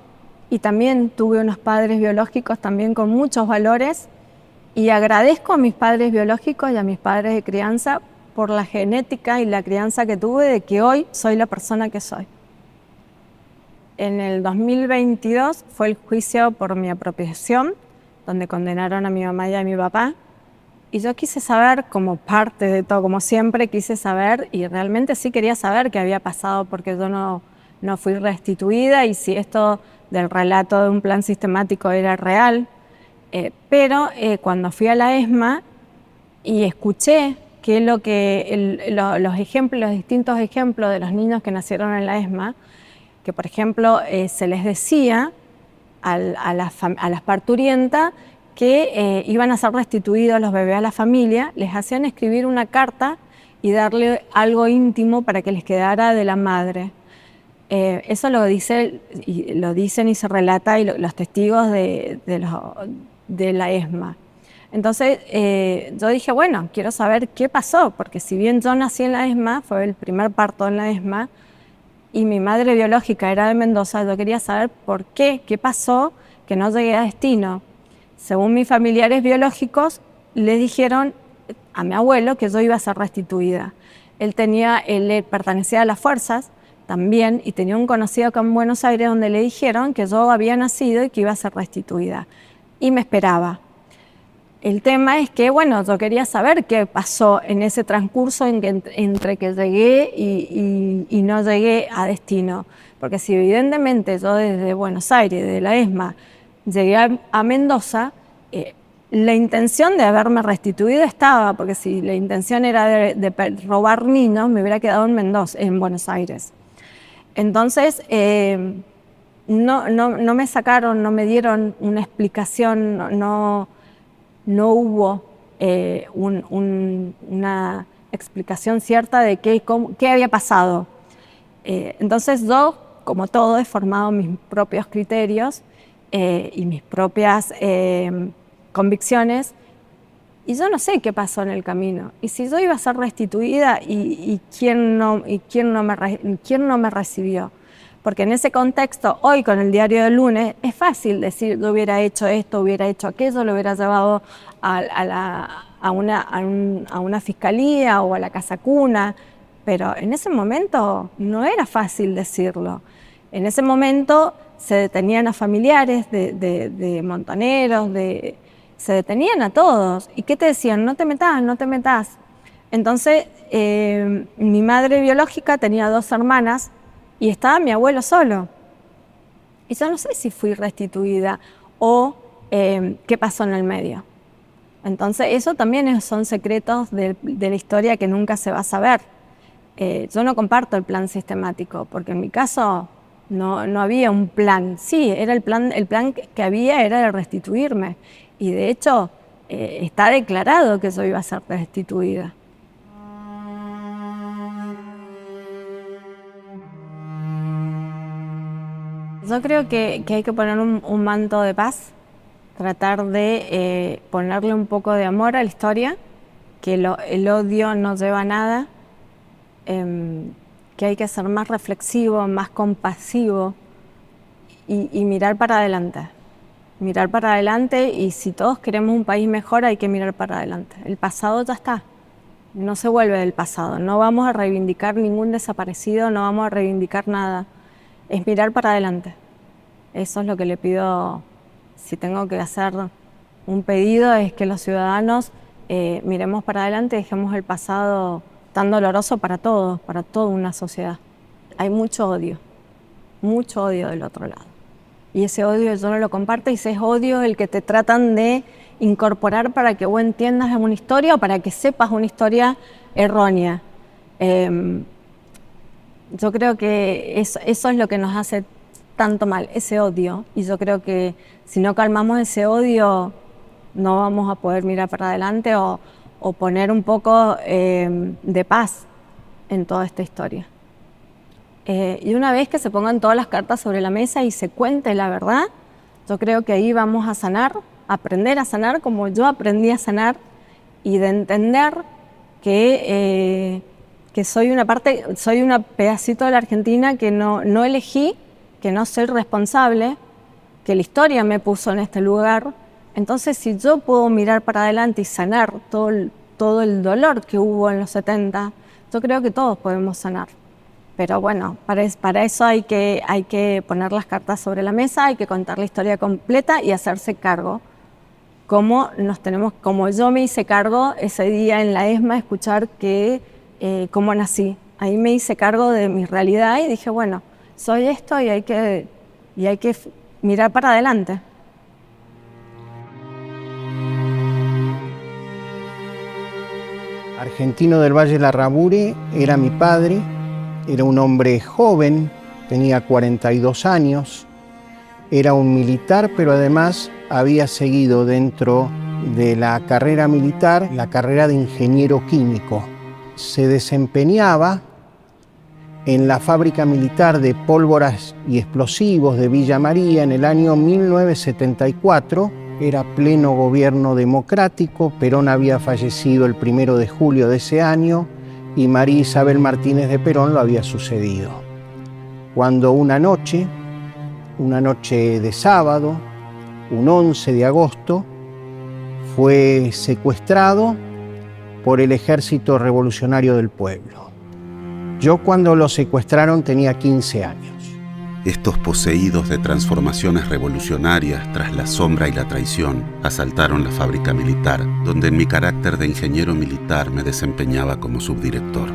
y también tuve unos padres biológicos también con muchos valores y agradezco a mis padres biológicos y a mis padres de crianza por la genética y la crianza que tuve de que hoy soy la persona que soy. En el 2022 fue el juicio por mi apropiación, donde condenaron a mi mamá y a mi papá. Y yo quise saber, como parte de todo, como siempre quise saber, y realmente sí quería saber qué había pasado porque yo no fui restituida y si esto del relato de un plan sistemático era real. Pero cuando fui a la ESMA y escuché que los distintos ejemplos de los niños que nacieron en la ESMA, que por ejemplo se les decía a las parturientas que iban a ser restituidos los bebés a la familia, les hacían escribir una carta y darle algo íntimo para que les quedara de la madre. Eso lo dicen y se relata los testigos de la ESMA. Entonces yo dije, bueno, quiero saber qué pasó, porque si bien yo nací en la ESMA, fue el primer parto en la ESMA, y mi madre biológica era de Mendoza, yo quería saber por qué pasó que no llegué a destino. Según mis familiares biológicos, le dijeron a mi abuelo que yo iba a ser restituida. Él pertenecía a las fuerzas también y tenía un conocido acá en Buenos Aires donde le dijeron que yo había nacido y que iba a ser restituida. Y me esperaba. El tema es que, bueno, yo quería saber qué pasó en ese transcurso entre que llegué y no llegué a destino. Porque si evidentemente yo desde Buenos Aires, de la ESMA, llegué a Mendoza, la intención de haberme restituido estaba, porque si la intención era de robar niños, me hubiera quedado en Mendoza, en Buenos Aires. Entonces, no me sacaron, no me dieron una explicación, no hubo una explicación cierta de qué había pasado. Entonces yo, como todo, he formado mis propios criterios y mis propias convicciones, y yo no sé qué pasó en el camino. Y si yo iba a ser restituida y quién no me recibió. Porque en ese contexto, hoy con el diario del lunes, es fácil decir, yo hubiera hecho esto, hubiera hecho aquello, lo hubiera llevado a una fiscalía o a la casa cuna, pero en ese momento no era fácil decirlo. En ese momento se detenían a familiares de montoneros, se detenían a todos. ¿Y qué te decían? No te metas, no te metas. Entonces, mi madre biológica tenía 2 hermanas, y estaba mi abuelo solo. Y yo no sé si fui restituida o qué pasó en el medio. Entonces eso también son secretos de la historia que nunca se va a saber. Yo no comparto el plan sistemático, porque en mi caso no había un plan. Sí, era el plan que había era de restituirme. Y de hecho está declarado que yo iba a ser restituida. Yo creo que hay que poner un manto de paz, tratar de ponerle un poco de amor a la historia, que el odio no lleva a nada, que hay que ser más reflexivo, más compasivo y mirar para adelante. Mirar para adelante, y si todos queremos un país mejor hay que mirar para adelante. El pasado ya está, no se vuelve del pasado, no vamos a reivindicar ningún desaparecido, no vamos a reivindicar nada. Es mirar para adelante. Eso es lo que le pido, si tengo que hacer un pedido, es que los ciudadanos miremos para adelante y dejemos el pasado tan doloroso para todos, para toda una sociedad. Hay mucho odio del otro lado. Y ese odio yo no lo comparto, y ese es odio el que te tratan de incorporar para que vos entiendas una historia o para que sepas una historia errónea. Yo creo que eso es lo que nos hace tanto mal, ese odio, y yo creo que si no calmamos ese odio no vamos a poder mirar para adelante o poner un poco de paz en toda esta historia. Y una vez que se pongan todas las cartas sobre la mesa y se cuente la verdad, yo creo que ahí vamos a sanar, aprender a sanar como yo aprendí a sanar, y de entender que soy un pedacito de la Argentina que no elegí, que no soy responsable, que la historia me puso en este lugar. Entonces, si yo puedo mirar para adelante y sanar todo el dolor que hubo en los 70, yo creo que todos podemos sanar. Pero bueno, para eso hay que poner las cartas sobre la mesa, hay que contar la historia completa y hacerse cargo. Como yo me hice cargo ese día en la ESMA, escuchar cómo nací. Ahí me hice cargo de mi realidad y dije, bueno, soy esto y hay que mirar para adelante. Argentino del Valle Larraburi era mi padre, era un hombre joven, tenía 42 años, era un militar, pero además había seguido dentro de la carrera militar la carrera de ingeniero químico. Se desempeñaba en la fábrica militar de pólvoras y explosivos de Villa María en el año 1974. Era pleno gobierno democrático, Perón había fallecido el 1 de julio de ese año y María Isabel Martínez de Perón lo había sucedido. Cuando una noche de sábado, un 11 de agosto, fue secuestrado por el Ejército Revolucionario del Pueblo. Yo cuando lo secuestraron tenía 15 años. Estos poseídos de transformaciones revolucionarias tras la sombra y la traición asaltaron la fábrica militar, donde en mi carácter de ingeniero militar me desempeñaba como subdirector.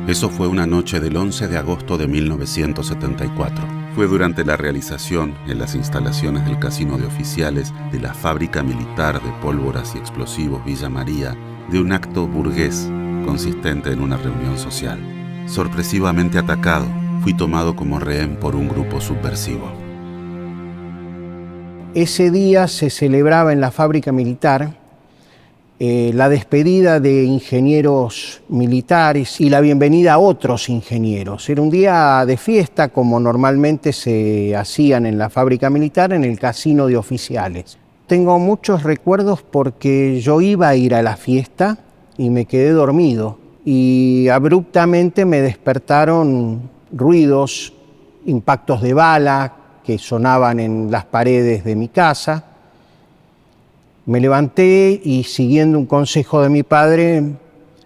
Eso fue una noche del 11 de agosto de 1974. Fue durante la realización, en las instalaciones del Casino de Oficiales de la Fábrica Militar de Pólvoras y Explosivos Villa María, de un acto burgués consistente en una reunión social. Sorpresivamente atacado, fui tomado como rehén por un grupo subversivo. Ese día se celebraba en la fábrica militar la despedida de ingenieros militares y la bienvenida a otros ingenieros. Era un día de fiesta, como normalmente se hacían en la fábrica militar, en el Casino de Oficiales. Tengo muchos recuerdos porque yo iba a ir a la fiesta y me quedé dormido. Y abruptamente me despertaron ruidos, impactos de bala que sonaban en las paredes de mi casa. Me levanté y, siguiendo un consejo de mi padre,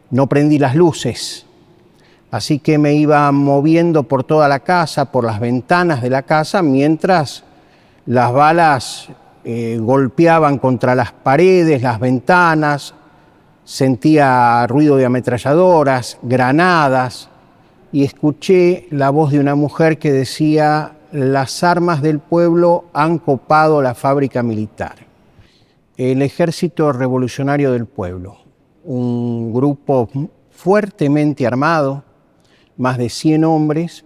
no prendí las luces. Así que me iba moviendo por toda la casa, por las ventanas de la casa, mientras las balas golpeaban contra las paredes, las ventanas. Sentía ruido de ametralladoras, granadas, y escuché la voz de una mujer que decía: las armas del pueblo han copado la fábrica militar. El Ejército Revolucionario del Pueblo, un grupo fuertemente armado, más de 100 hombres,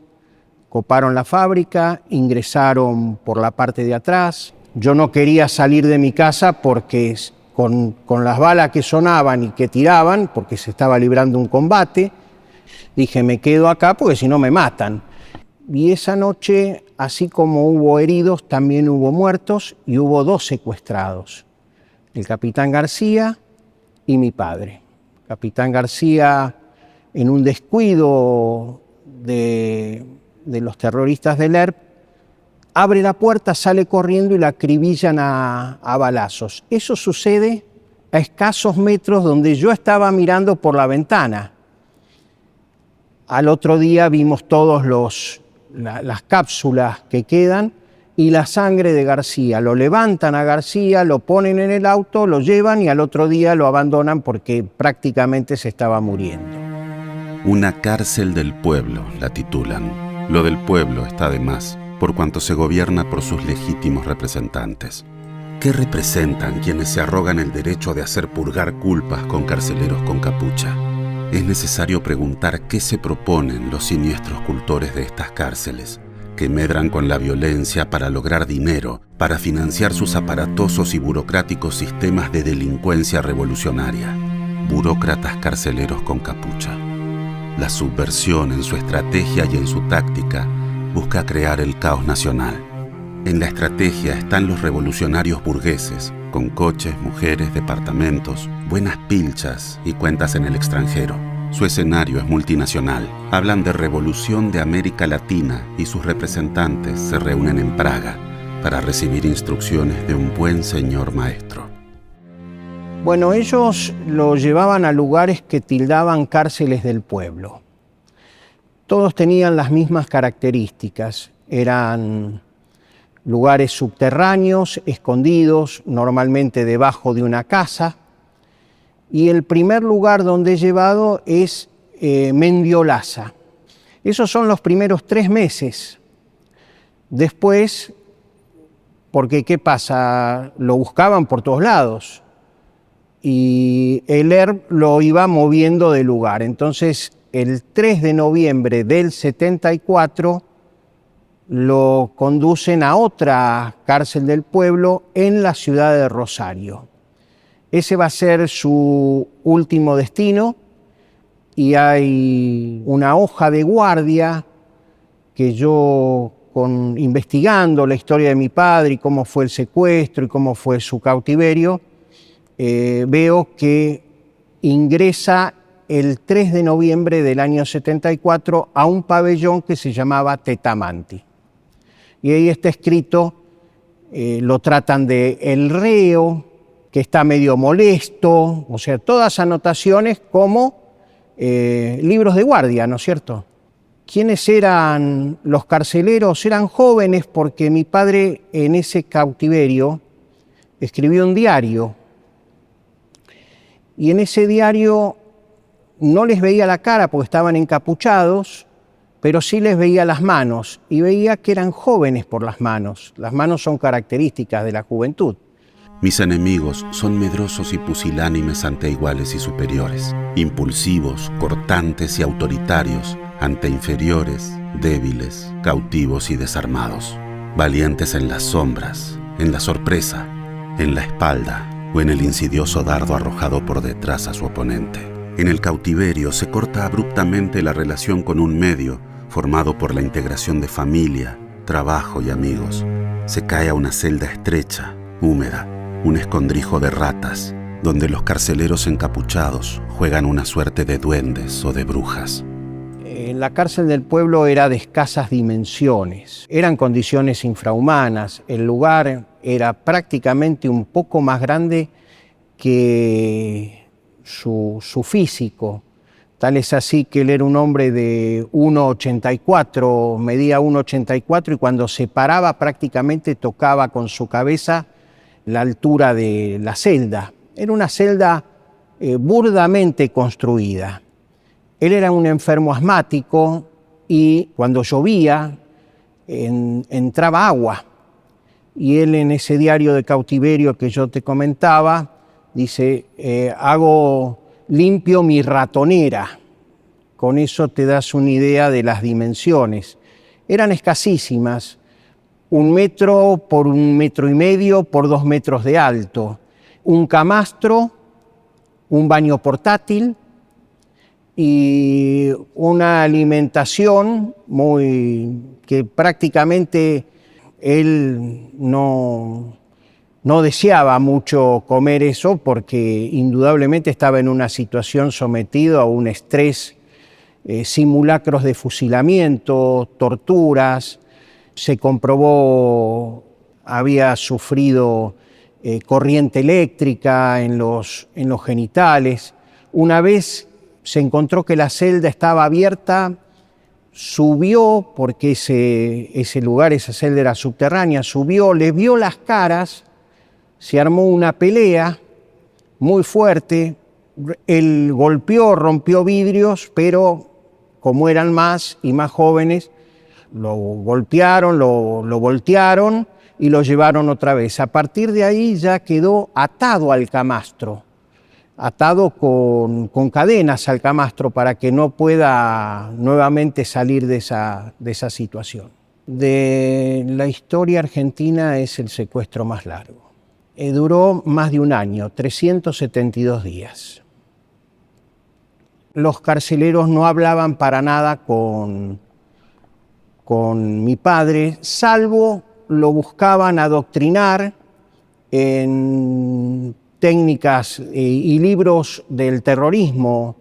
coparon la fábrica, ingresaron por la parte de atrás. Yo no quería salir de mi casa porque con las balas que sonaban y que tiraban, porque se estaba librando un combate, dije, me quedo acá porque si no me matan. Y esa noche, así como hubo heridos, también hubo muertos y hubo 2 secuestrados. El capitán García y mi padre. Capitán García, en un descuido de los terroristas del ERP, abre la puerta, sale corriendo y la acribillan a balazos. Eso sucede a escasos metros donde yo estaba mirando por la ventana. Al otro día vimos todos las cápsulas que quedan y la sangre de García. Lo levantan a García, lo ponen en el auto, lo llevan y al otro día lo abandonan porque prácticamente se estaba muriendo. Una cárcel del pueblo, la titulan. Lo del pueblo está de más, por cuanto se gobierna por sus legítimos representantes. ¿Qué representan quienes se arrogan el derecho de hacer purgar culpas con carceleros con capucha? Es necesario preguntar qué se proponen los siniestros cultores de estas cárceles, que medran con la violencia para lograr dinero, para financiar sus aparatosos y burocráticos sistemas de delincuencia revolucionaria. Burócratas carceleros con capucha. La subversión en su estrategia y en su táctica busca crear el caos nacional. En la estrategia están los revolucionarios burgueses, con coches, mujeres, departamentos, buenas pilchas y cuentas en el extranjero. Su escenario es multinacional. Hablan de revolución de América Latina y sus representantes se reúnen en Praga para recibir instrucciones de un buen señor maestro. Bueno, ellos lo llevaban a lugares que tildaban cárceles del pueblo. Todos tenían las mismas características. Eran lugares subterráneos, escondidos, normalmente debajo de una casa. Y el primer lugar donde he llevado es Mendiolaza. Esos son los primeros 3 meses. Después, porque ¿qué pasa? Lo buscaban por todos lados. Y el ERP lo iba moviendo de lugar. Entonces, el 3 de noviembre del 74 lo conducen a otra cárcel del pueblo en la ciudad de Rosario. Ese va a ser su último destino y hay una hoja de guardia porque yo, investigando la historia de mi padre y cómo fue el secuestro y cómo fue su cautiverio, veo que ingresa el 3 de noviembre del año 74 a un pabellón que se llamaba Tetamanti. Y ahí está escrito, lo tratan de el reo, que está medio molesto, o sea, todas anotaciones como libros de guardia, ¿no es cierto? ¿Quiénes eran los carceleros? Eran jóvenes, porque mi padre en ese cautiverio escribió un diario. Y en ese diario no les veía la cara porque estaban encapuchados, pero sí les veía las manos y veía que eran jóvenes por las manos. Las manos son características de la juventud. Mis enemigos son medrosos y pusilánimes ante iguales y superiores, impulsivos, cortantes y autoritarios ante inferiores, débiles, cautivos y desarmados, valientes en las sombras, en la sorpresa, en la espalda o en el insidioso dardo arrojado por detrás a su oponente. En el cautiverio se corta abruptamente la relación con un medio formado por la integración de familia, trabajo y amigos. Se cae a una celda estrecha, húmeda, un escondrijo de ratas, donde los carceleros encapuchados juegan una suerte de duendes o de brujas. La cárcel del pueblo era de escasas dimensiones, eran condiciones infrahumanas, el lugar era prácticamente un poco más grande que su físico. Tal es así que él era un hombre de 1,84, medía 1,84 y cuando se paraba prácticamente tocaba con su cabeza la altura de la celda. Era una celda burdamente construida. Él era un enfermo asmático y cuando llovía entraba agua. Y él en ese diario de cautiverio que yo te comentaba, dice, limpio mi ratonera. Con eso te das una idea de las dimensiones. Eran escasísimas, 1 metro por 1,5 metros por 2 metros de alto, un camastro, un baño portátil y una alimentación que prácticamente él no deseaba mucho comer eso porque indudablemente estaba en una situación sometido a un estrés, simulacros de fusilamiento, torturas. Se comprobó, había sufrido corriente eléctrica en los genitales. Una vez se encontró que la celda estaba abierta, subió, porque ese lugar, esa celda era subterránea, subió, le vio las caras, se armó una pelea muy fuerte, él golpeó, rompió vidrios, pero como eran más y más jóvenes, lo golpearon, lo voltearon y lo llevaron otra vez. A partir de ahí ya quedó atado al camastro, atado con cadenas al camastro para que no pueda nuevamente salir de esa situación. De la historia argentina es el secuestro más largo. Duró más de 1 año, 372 días. Los carceleros no hablaban para nada con mi padre, salvo lo buscaban adoctrinar en técnicas y libros del terrorismo,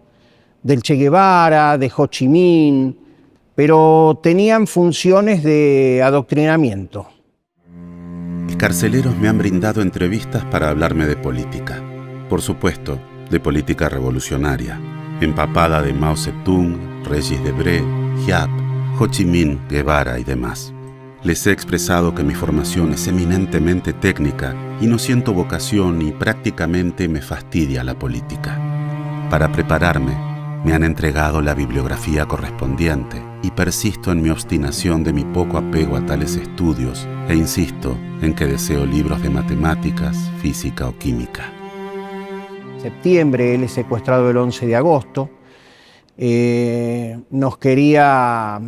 del Che Guevara, de Ho Chi Minh, pero tenían funciones de adoctrinamiento. Mis carceleros me han brindado entrevistas para hablarme de política. Por supuesto, de política revolucionaria, empapada de Mao Zedong, Regis Debré, Giap, Ho Chi Minh, Guevara y demás. Les he expresado que mi formación es eminentemente técnica y no siento vocación y prácticamente me fastidia la política. Para prepararme, me han entregado la bibliografía correspondiente y persisto en mi obstinación de mi poco apego a tales estudios e insisto en que deseo libros de matemáticas, física o química. En septiembre, él es secuestrado el 11 de agosto. Nos quería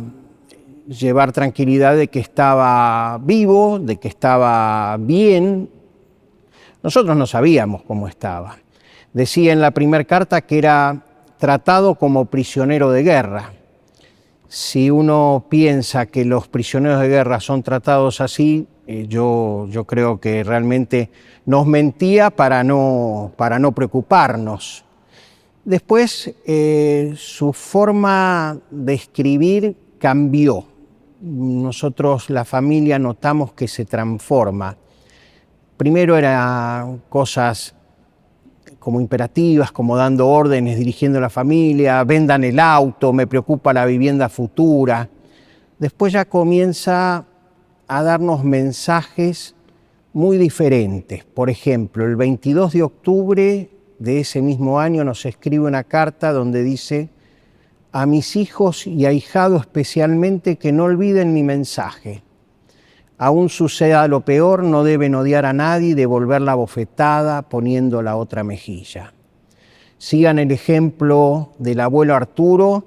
llevar tranquilidad de que estaba vivo, de que estaba bien. Nosotros no sabíamos cómo estaba. Decía en la primera carta que era tratado como prisionero de guerra. Si uno piensa que los prisioneros de guerra son tratados así, yo creo que realmente nos mentía para no preocuparnos. Después, su forma de escribir cambió. Nosotros, la familia, notamos que se transforma. Primero eran cosas como imperativas, como dando órdenes, dirigiendo a la familia, vendan el auto, me preocupa la vivienda futura. Después ya comienza a darnos mensajes muy diferentes. Por ejemplo, el 22 de octubre de ese mismo año nos escribe una carta donde dice: a mis hijos y ahijado especialmente que no olviden mi mensaje. Aún suceda lo peor, no deben odiar a nadie y devolver la bofetada poniendo la otra mejilla. Sigan el ejemplo del abuelo Arturo,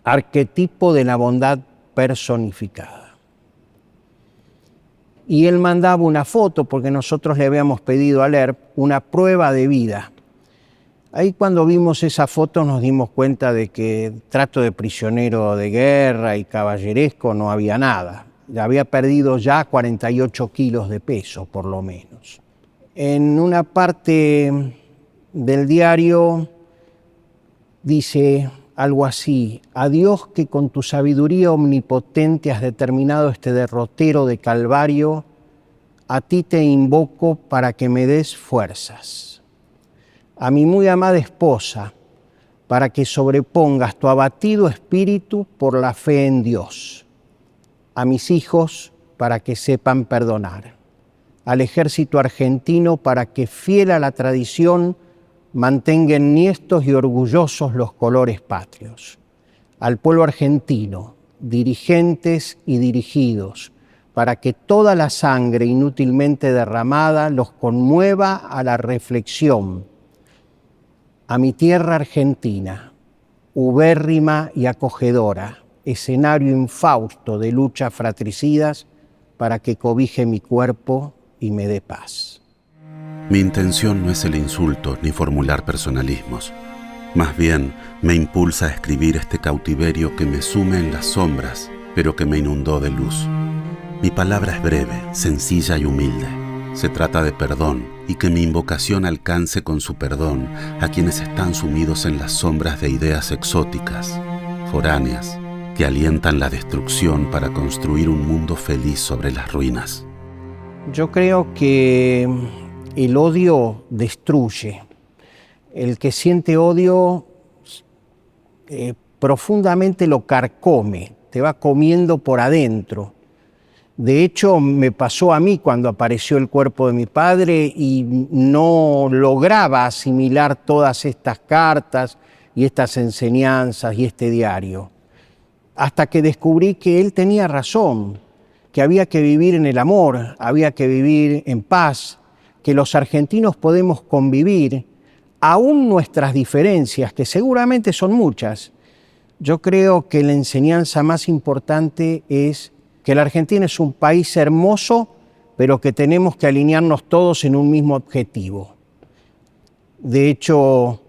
arquetipo de la bondad personificada. Y él mandaba una foto, porque nosotros le habíamos pedido a LERP una prueba de vida. Ahí cuando vimos esa foto nos dimos cuenta de que trato de prisionero de guerra y caballeresco no había nada. Había perdido ya 48 kilos de peso, por lo menos. En una parte del diario dice algo así: a Dios que con tu sabiduría omnipotente has determinado este derrotero de Calvario, a ti te invoco para que me des fuerzas. A mi muy amada esposa, para que sobrepongas tu abatido espíritu por la fe en Dios. A mis hijos, para que sepan perdonar. Al ejército argentino, para que, fiel a la tradición, mantenga enhiestos y orgullosos los colores patrios. Al pueblo argentino, dirigentes y dirigidos, para que toda la sangre inútilmente derramada los conmueva a la reflexión. A mi tierra argentina, ubérrima y acogedora, escenario infausto de luchas fratricidas, para que cobije mi cuerpo y me dé paz. Mi intención no es el insulto ni formular personalismos. Más bien, me impulsa a escribir este cautiverio que me sume en las sombras, pero que me inundó de luz. Mi palabra es breve, sencilla y humilde. Se trata de perdón, y que mi invocación alcance con su perdón a quienes están sumidos en las sombras de ideas exóticas, foráneas, que alientan la destrucción para construir un mundo feliz sobre las ruinas. Yo creo que el odio destruye. El que siente odio profundamente lo carcome, te va comiendo por adentro. De hecho, me pasó a mí cuando apareció el cuerpo de mi padre y no lograba asimilar todas estas cartas y estas enseñanzas y este diario. Hasta que descubrí que él tenía razón, que había que vivir en el amor, había que vivir en paz, que los argentinos podemos convivir, aún nuestras diferencias, que seguramente son muchas. Yo creo que la enseñanza más importante es que la Argentina es un país hermoso, pero que tenemos que alinearnos todos en un mismo objetivo. De hecho,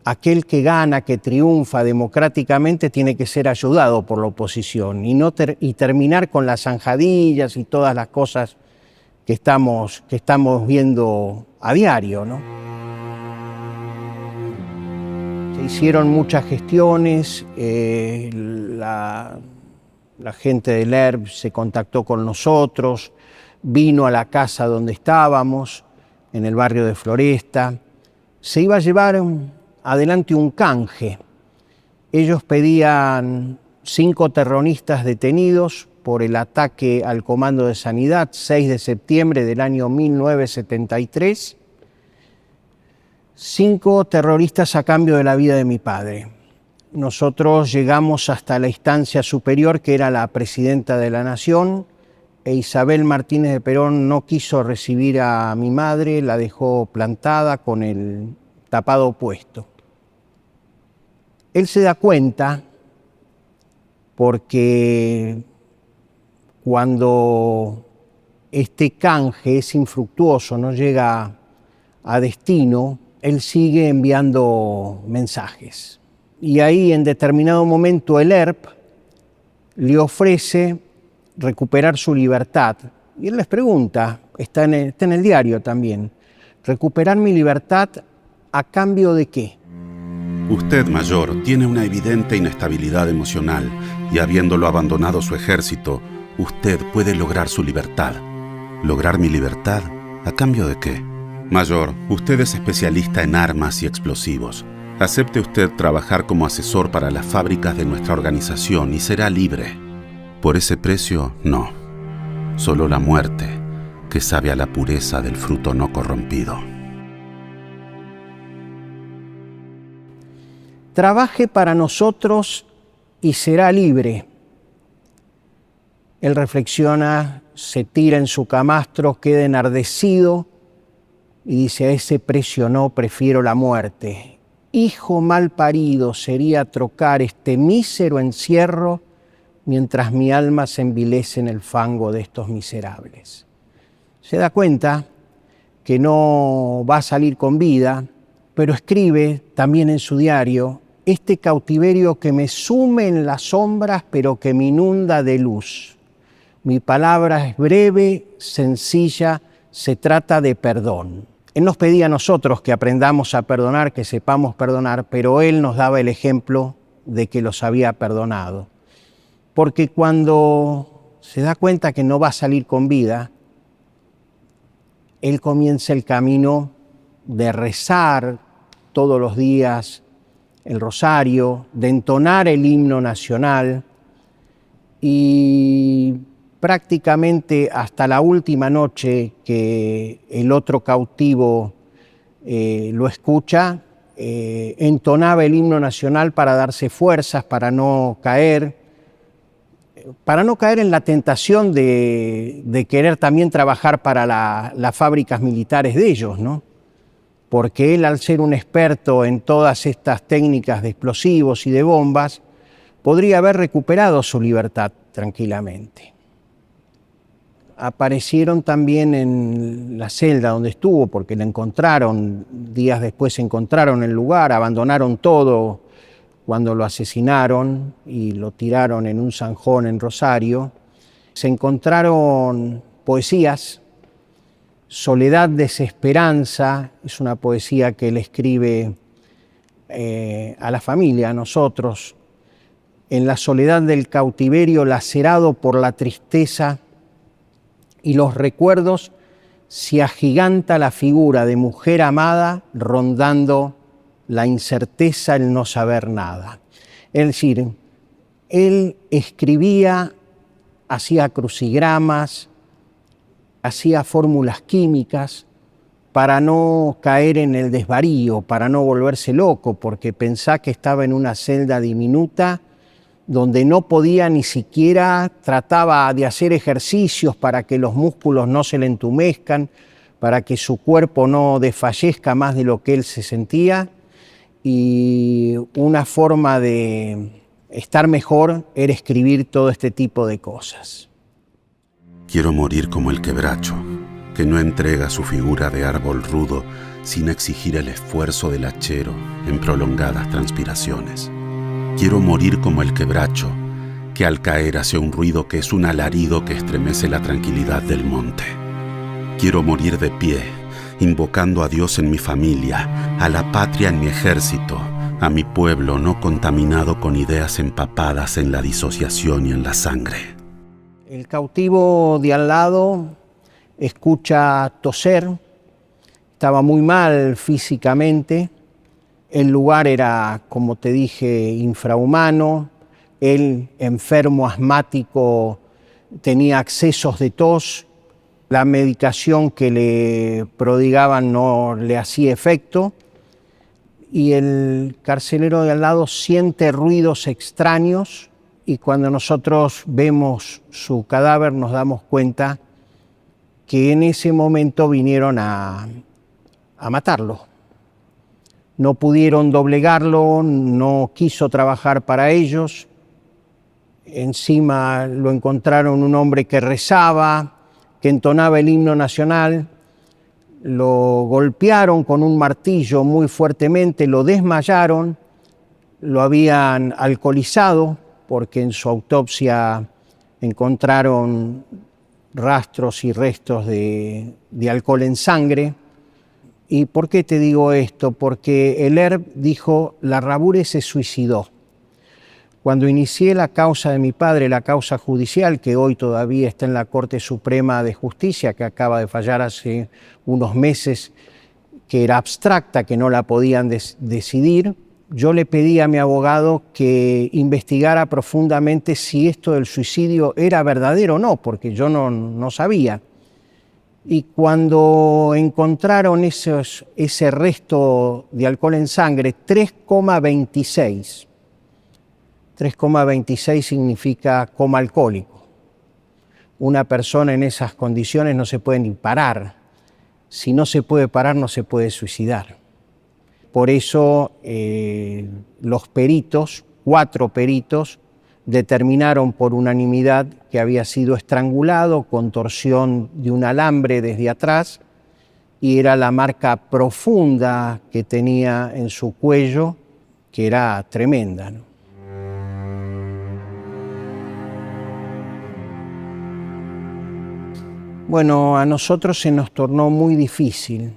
aquel que gana, que triunfa democráticamente, tiene que ser ayudado por la oposición y terminar con las zanjadillas y todas las cosas que estamos viendo a diario, ¿no? Se hicieron muchas gestiones, la gente del ERP se contactó con nosotros, vino a la casa donde estábamos, en el barrio de Floresta. Se iba a llevar adelante un canje. Ellos pedían 5 terroristas detenidos por el ataque al Comando de Sanidad, 6 de septiembre del año 1973. 5 terroristas a cambio de la vida de mi padre. Nosotros llegamos hasta la instancia superior, que era la presidenta de la Nación, e Isabel Martínez de Perón no quiso recibir a mi madre, la dejó plantada con el tapado puesto. Él se da cuenta porque cuando este canje es infructuoso, no llega a destino, él sigue enviando mensajes. y ahí en determinado momento el ERP le ofrece recuperar su libertad. Y él les pregunta, está en el diario también, ¿recuperar mi libertad a cambio de qué? Usted, mayor, tiene una evidente inestabilidad emocional y habiéndolo abandonado su ejército, usted puede lograr su libertad. ¿Lograr mi libertad? ¿A cambio de qué? Mayor, usted es especialista en armas y explosivos. Acepte usted trabajar como asesor para las fábricas de nuestra organización y será libre. Por ese precio, no. Solo la muerte, que sabe a la pureza del fruto no corrompido. Trabaje para nosotros y será libre. Él reflexiona, se tira en su camastro, queda enardecido y dice, a ese precio no, prefiero la muerte. Hijo mal parido sería trocar este mísero encierro mientras mi alma se envilece en el fango de estos miserables. Se da cuenta que no va a salir con vida, pero escribe también en su diario, este cautiverio que me sume en las sombras, pero que me inunda de luz. Mi palabra es breve, sencilla, se trata de perdón. Él nos pedía a nosotros que aprendamos a perdonar, que sepamos perdonar, pero Él nos daba el ejemplo de que los había perdonado. Porque cuando se da cuenta que no va a salir con vida, Él comienza el camino de rezar todos los días el rosario, de entonar el himno nacional y prácticamente hasta la última noche que el otro cautivo lo escucha, entonaba el himno nacional para darse fuerzas, para no caer en la tentación de querer también trabajar para las fábricas militares de ellos, ¿no? Porque él, al ser un experto en todas estas técnicas de explosivos y de bombas, podría haber recuperado su libertad tranquilamente. Aparecieron también en la celda donde estuvo, porque la encontraron, días después encontraron el lugar, abandonaron todo cuando lo asesinaron y lo tiraron en un zanjón en Rosario. Se encontraron poesías. Soledad, desesperanza, es una poesía que él escribe a la familia, a nosotros. En la soledad del cautiverio, lacerado por la tristeza y los recuerdos, se agiganta la figura de mujer amada, rondando la incerteza, el no saber nada. Es decir, él escribía, hacía crucigramas, hacía fórmulas químicas para no caer en el desvarío, para no volverse loco, porque pensaba que estaba en una celda diminuta donde no podía ni siquiera, trataba de hacer ejercicios para que los músculos no se le entumezcan, para que su cuerpo no desfallezca más de lo que él se sentía, y una forma de estar mejor era escribir todo este tipo de cosas. Quiero morir como el quebracho, que no entrega su figura de árbol rudo sin exigir el esfuerzo del hachero en prolongadas transpiraciones. Quiero morir como el quebracho, que al caer hace un ruido que es un alarido que estremece la tranquilidad del monte. Quiero morir de pie, invocando a Dios en mi familia, a la patria en mi ejército, a mi pueblo no contaminado con ideas empapadas en la disociación y en la sangre. El cautivo de al lado escucha toser, estaba muy mal físicamente, el lugar era, como te dije, infrahumano, él, enfermo asmático, tenía accesos de tos, la medicación que le prodigaban no le hacía efecto y el carcelero de al lado siente ruidos extraños y cuando nosotros vemos su cadáver nos damos cuenta que en ese momento vinieron a matarlo. No pudieron doblegarlo, no quiso trabajar para ellos. Encima lo encontraron un hombre que rezaba, que entonaba el himno nacional. Lo golpearon con un martillo muy fuertemente, lo desmayaron lo habían alcoholizado porque en su autopsia encontraron rastros y restos de alcohol en sangre. ¿Y por qué te digo esto? Porque el ERP dijo, Larrabure se suicidó. Cuando inicié la causa de mi padre, la causa judicial, que hoy todavía está en la Corte Suprema de Justicia, que acaba de fallar hace unos meses, que era abstracta, que no la podían decidir, yo le pedí a mi abogado que investigara profundamente si esto del suicidio era verdadero o no, porque yo no sabía. Y cuando encontraron ese resto de alcohol en sangre, 3,26. 3,26 significa coma alcohólico. Una persona en esas condiciones no se puede ni parar. Si no se puede parar, no se puede suicidar. Por eso los peritos, 4 peritos, determinaron por unanimidad que había sido estrangulado con torsión de un alambre desde atrás y era la marca profunda que tenía en su cuello, que era tremenda, ¿no? Bueno, a nosotros se nos tornó muy difícil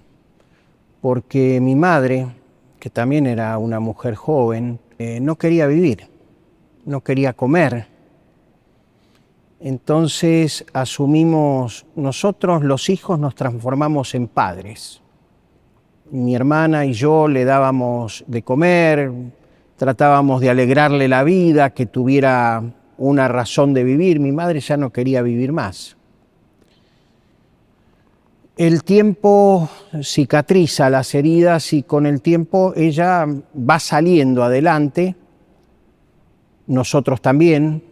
porque mi madre, que también era una mujer joven, no quería vivir, no quería comer. Entonces asumimos, nosotros los hijos nos transformamos en padres. Mi hermana y yo le dábamos de comer, tratábamos de alegrarle la vida, que tuviera una razón de vivir. Mi madre ya no quería vivir más. El tiempo cicatriza las heridas y con el tiempo ella va saliendo adelante, nosotros también,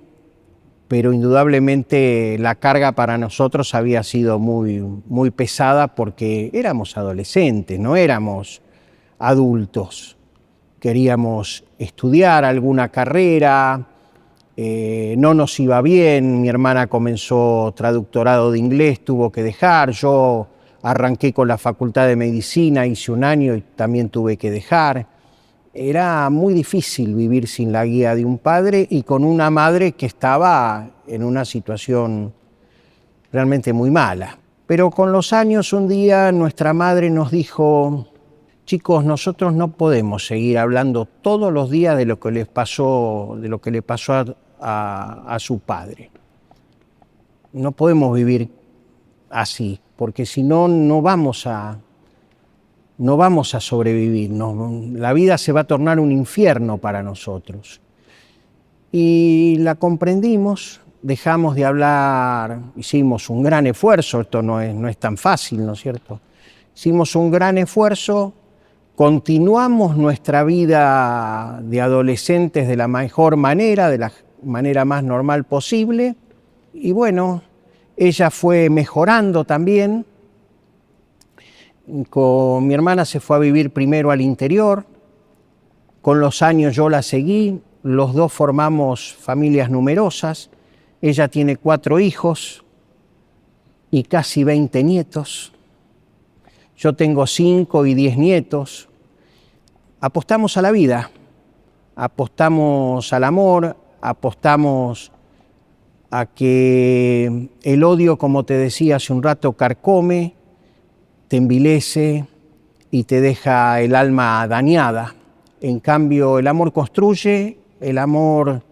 pero indudablemente la carga para nosotros había sido muy pesada porque éramos adolescentes, no éramos adultos. Queríamos estudiar alguna carrera, no nos iba bien, mi hermana comenzó traductorado de inglés, tuvo que dejar, yo arranqué con la Facultad de Medicina, hice un año y también tuve que dejar. Era muy difícil vivir sin la guía de un padre y con una madre que estaba en una situación realmente muy mala. Pero con los años, un día nuestra madre nos dijo, chicos, nosotros no podemos seguir hablando todos los días de lo que le pasó a su padre. No podemos vivir así, porque si no, no vamos a sobrevivir. La vida se va a tornar un infierno para nosotros. Y la comprendimos, dejamos de hablar, hicimos un gran esfuerzo, esto no es tan fácil, ¿no es cierto? Hicimos un gran esfuerzo, continuamos nuestra vida de adolescentes de la mejor manera, de la manera más normal posible, y bueno, ella fue mejorando también. Con mi hermana se fue a vivir primero al interior, con los años yo la seguí, los dos formamos familias numerosas, ella tiene 4 hijos y casi 20 nietos, yo tengo 5 y 10 nietos. Apostamos a la vida, apostamos al amor, apostamos a que el odio, como te decía hace un rato, carcome, te envilece y te deja el alma dañada. En cambio, el amor construye, el amor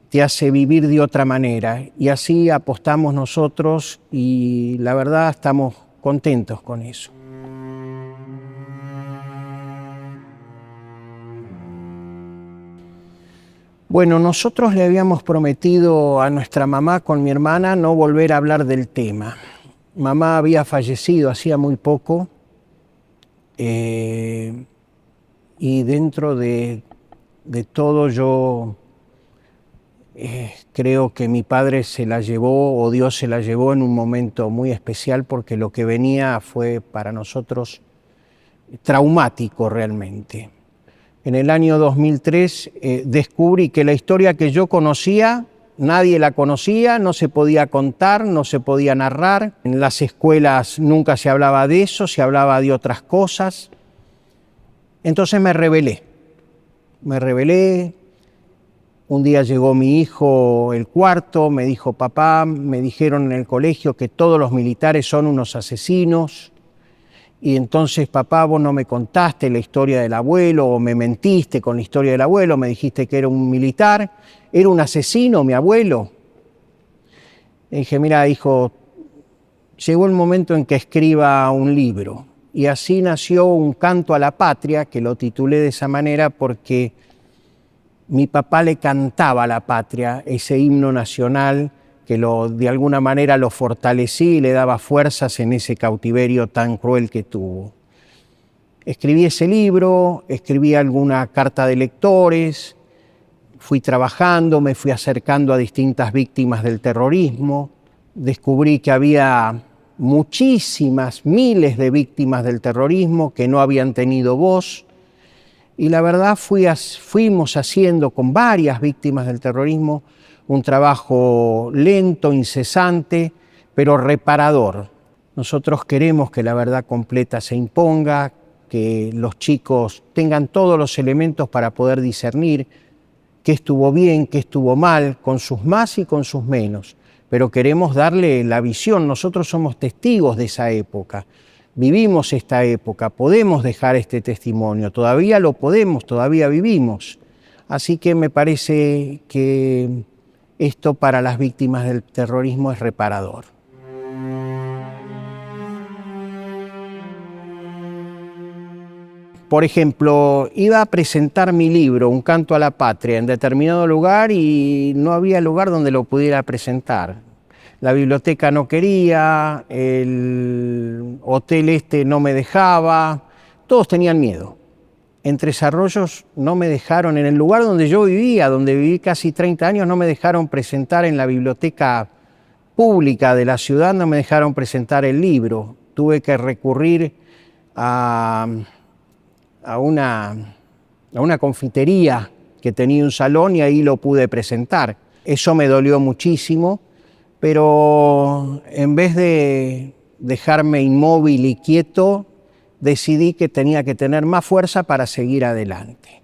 te hace vivir de otra manera. Y así apostamos nosotros y la verdad estamos contentos con eso. Bueno, nosotros le habíamos prometido a nuestra mamá con mi hermana no volver a hablar del tema. Mamá había fallecido hacía muy poco y dentro de todo yo creo que mi padre se la llevó o Dios se la llevó en un momento muy especial porque lo que venía fue para nosotros traumático realmente. En el año 2003 descubrí que la historia que yo conocía, nadie la conocía, no se podía contar, no se podía narrar. En las escuelas nunca se hablaba de eso, se hablaba de otras cosas. Entonces me rebelé. me rebelé. Un día llegó mi hijo, el cuarto, me dijo: papá, me dijeron en el colegio que todos los militares son unos asesinos, y entonces, papá, vos no me contaste la historia del abuelo, o me mentiste con la historia del abuelo, me dijiste que era un militar, era un asesino mi abuelo. Le dije: mira, hijo, llegó el momento en que escriba un libro. Y así nació Un canto a la patria, que lo titulé de esa manera porque mi papá le cantaba a la patria, ese himno nacional que de alguna manera lo fortalecía y le daba fuerzas en ese cautiverio tan cruel que tuvo. Escribí ese libro, escribí alguna carta de lectores, fui trabajando, me fui acercando a distintas víctimas del terrorismo, descubrí que había muchísimas, miles de víctimas del terrorismo que no habían tenido voz, y la verdad fuimos haciendo con varias víctimas del terrorismo un trabajo lento, incesante, pero reparador. Nosotros queremos que la verdad completa se imponga, que los chicos tengan todos los elementos para poder discernir qué estuvo bien, qué estuvo mal, con sus más y con sus menos. Pero queremos darle la visión. Nosotros somos testigos de esa época. Vivimos esta época, podemos dejar este testimonio, todavía lo podemos, todavía vivimos. Así que me parece que esto para las víctimas del terrorismo es reparador. Por ejemplo, iba a presentar mi libro, Un canto a la patria, en determinado lugar y no había lugar donde lo pudiera presentar. La biblioteca no quería, el hotel no me dejaba, todos tenían miedo. En Tres Arroyos no me dejaron, en el lugar donde yo vivía, donde viví casi 30 años, no me dejaron presentar en la biblioteca pública de la ciudad, no me dejaron presentar el libro. Tuve que recurrir a una confitería que tenía un salón y ahí lo pude presentar. Eso me dolió muchísimo, pero en vez de dejarme inmóvil y quieto, decidí que tenía que tener más fuerza para seguir adelante.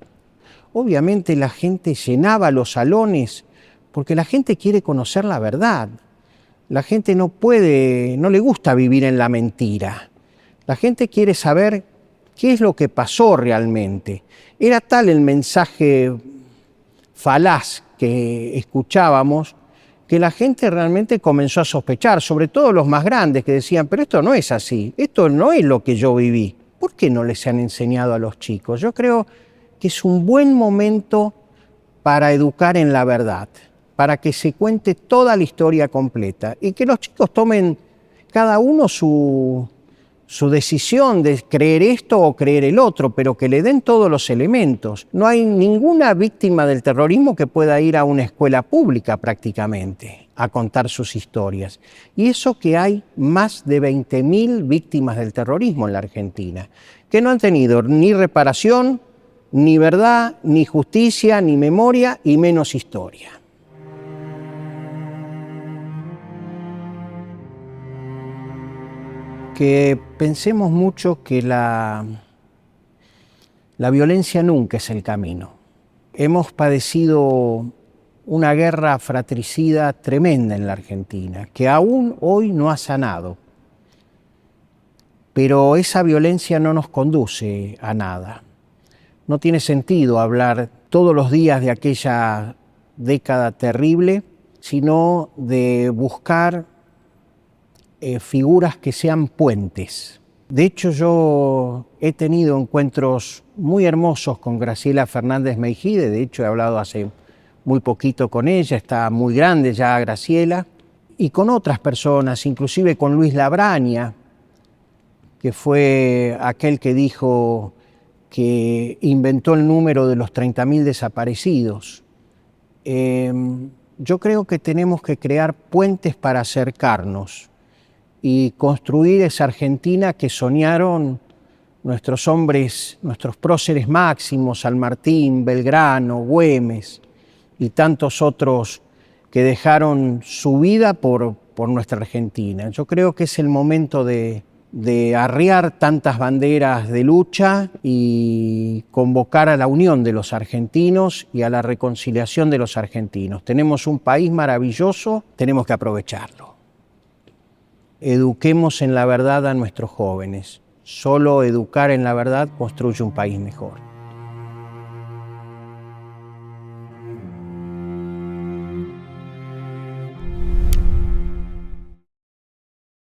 Obviamente la gente llenaba los salones porque la gente quiere conocer la verdad. La gente no le gusta vivir en la mentira. La gente quiere saber qué es lo que pasó realmente. Era tal el mensaje falaz que escuchábamos que la gente realmente comenzó a sospechar, sobre todo los más grandes que decían: pero esto no es así, esto no es lo que yo viví. ¿Por qué no les han enseñado a los chicos? Yo creo que es un buen momento para educar en la verdad, para que se cuente toda la historia completa y que los chicos tomen cada uno su decisión de creer esto o creer el otro, pero que le den todos los elementos. No hay ninguna víctima del terrorismo que pueda ir a una escuela pública prácticamente a contar sus historias. Y eso que hay más de 20.000 víctimas del terrorismo en la Argentina, que no han tenido ni reparación, ni verdad, ni justicia, ni memoria y menos historia. Que pensemos mucho que la violencia nunca es el camino. Hemos padecido una guerra fratricida tremenda en la Argentina, que aún hoy no ha sanado. Pero esa violencia no nos conduce a nada. No tiene sentido hablar todos los días de aquella década terrible, sino de buscar figuras que sean puentes. De hecho, yo he tenido encuentros muy hermosos con Graciela Fernández Meijide. De hecho, he hablado hace muy poquito con ella, está muy grande ya Graciela, y con otras personas, inclusive con Luis Labraña, que fue aquel que dijo que inventó el número de los 30.000 desaparecidos. Yo creo que tenemos que crear puentes para acercarnos y construir esa Argentina que soñaron nuestros hombres, nuestros próceres máximos, San Martín, Belgrano, Güemes y tantos otros que dejaron su vida por nuestra Argentina. Yo creo que es el momento de de arriar tantas banderas de lucha y convocar a la unión de los argentinos y a la reconciliación de los argentinos. Tenemos un país maravilloso, tenemos que aprovecharlo. Eduquemos en la verdad a nuestros jóvenes. Solo educar en la verdad construye un país mejor.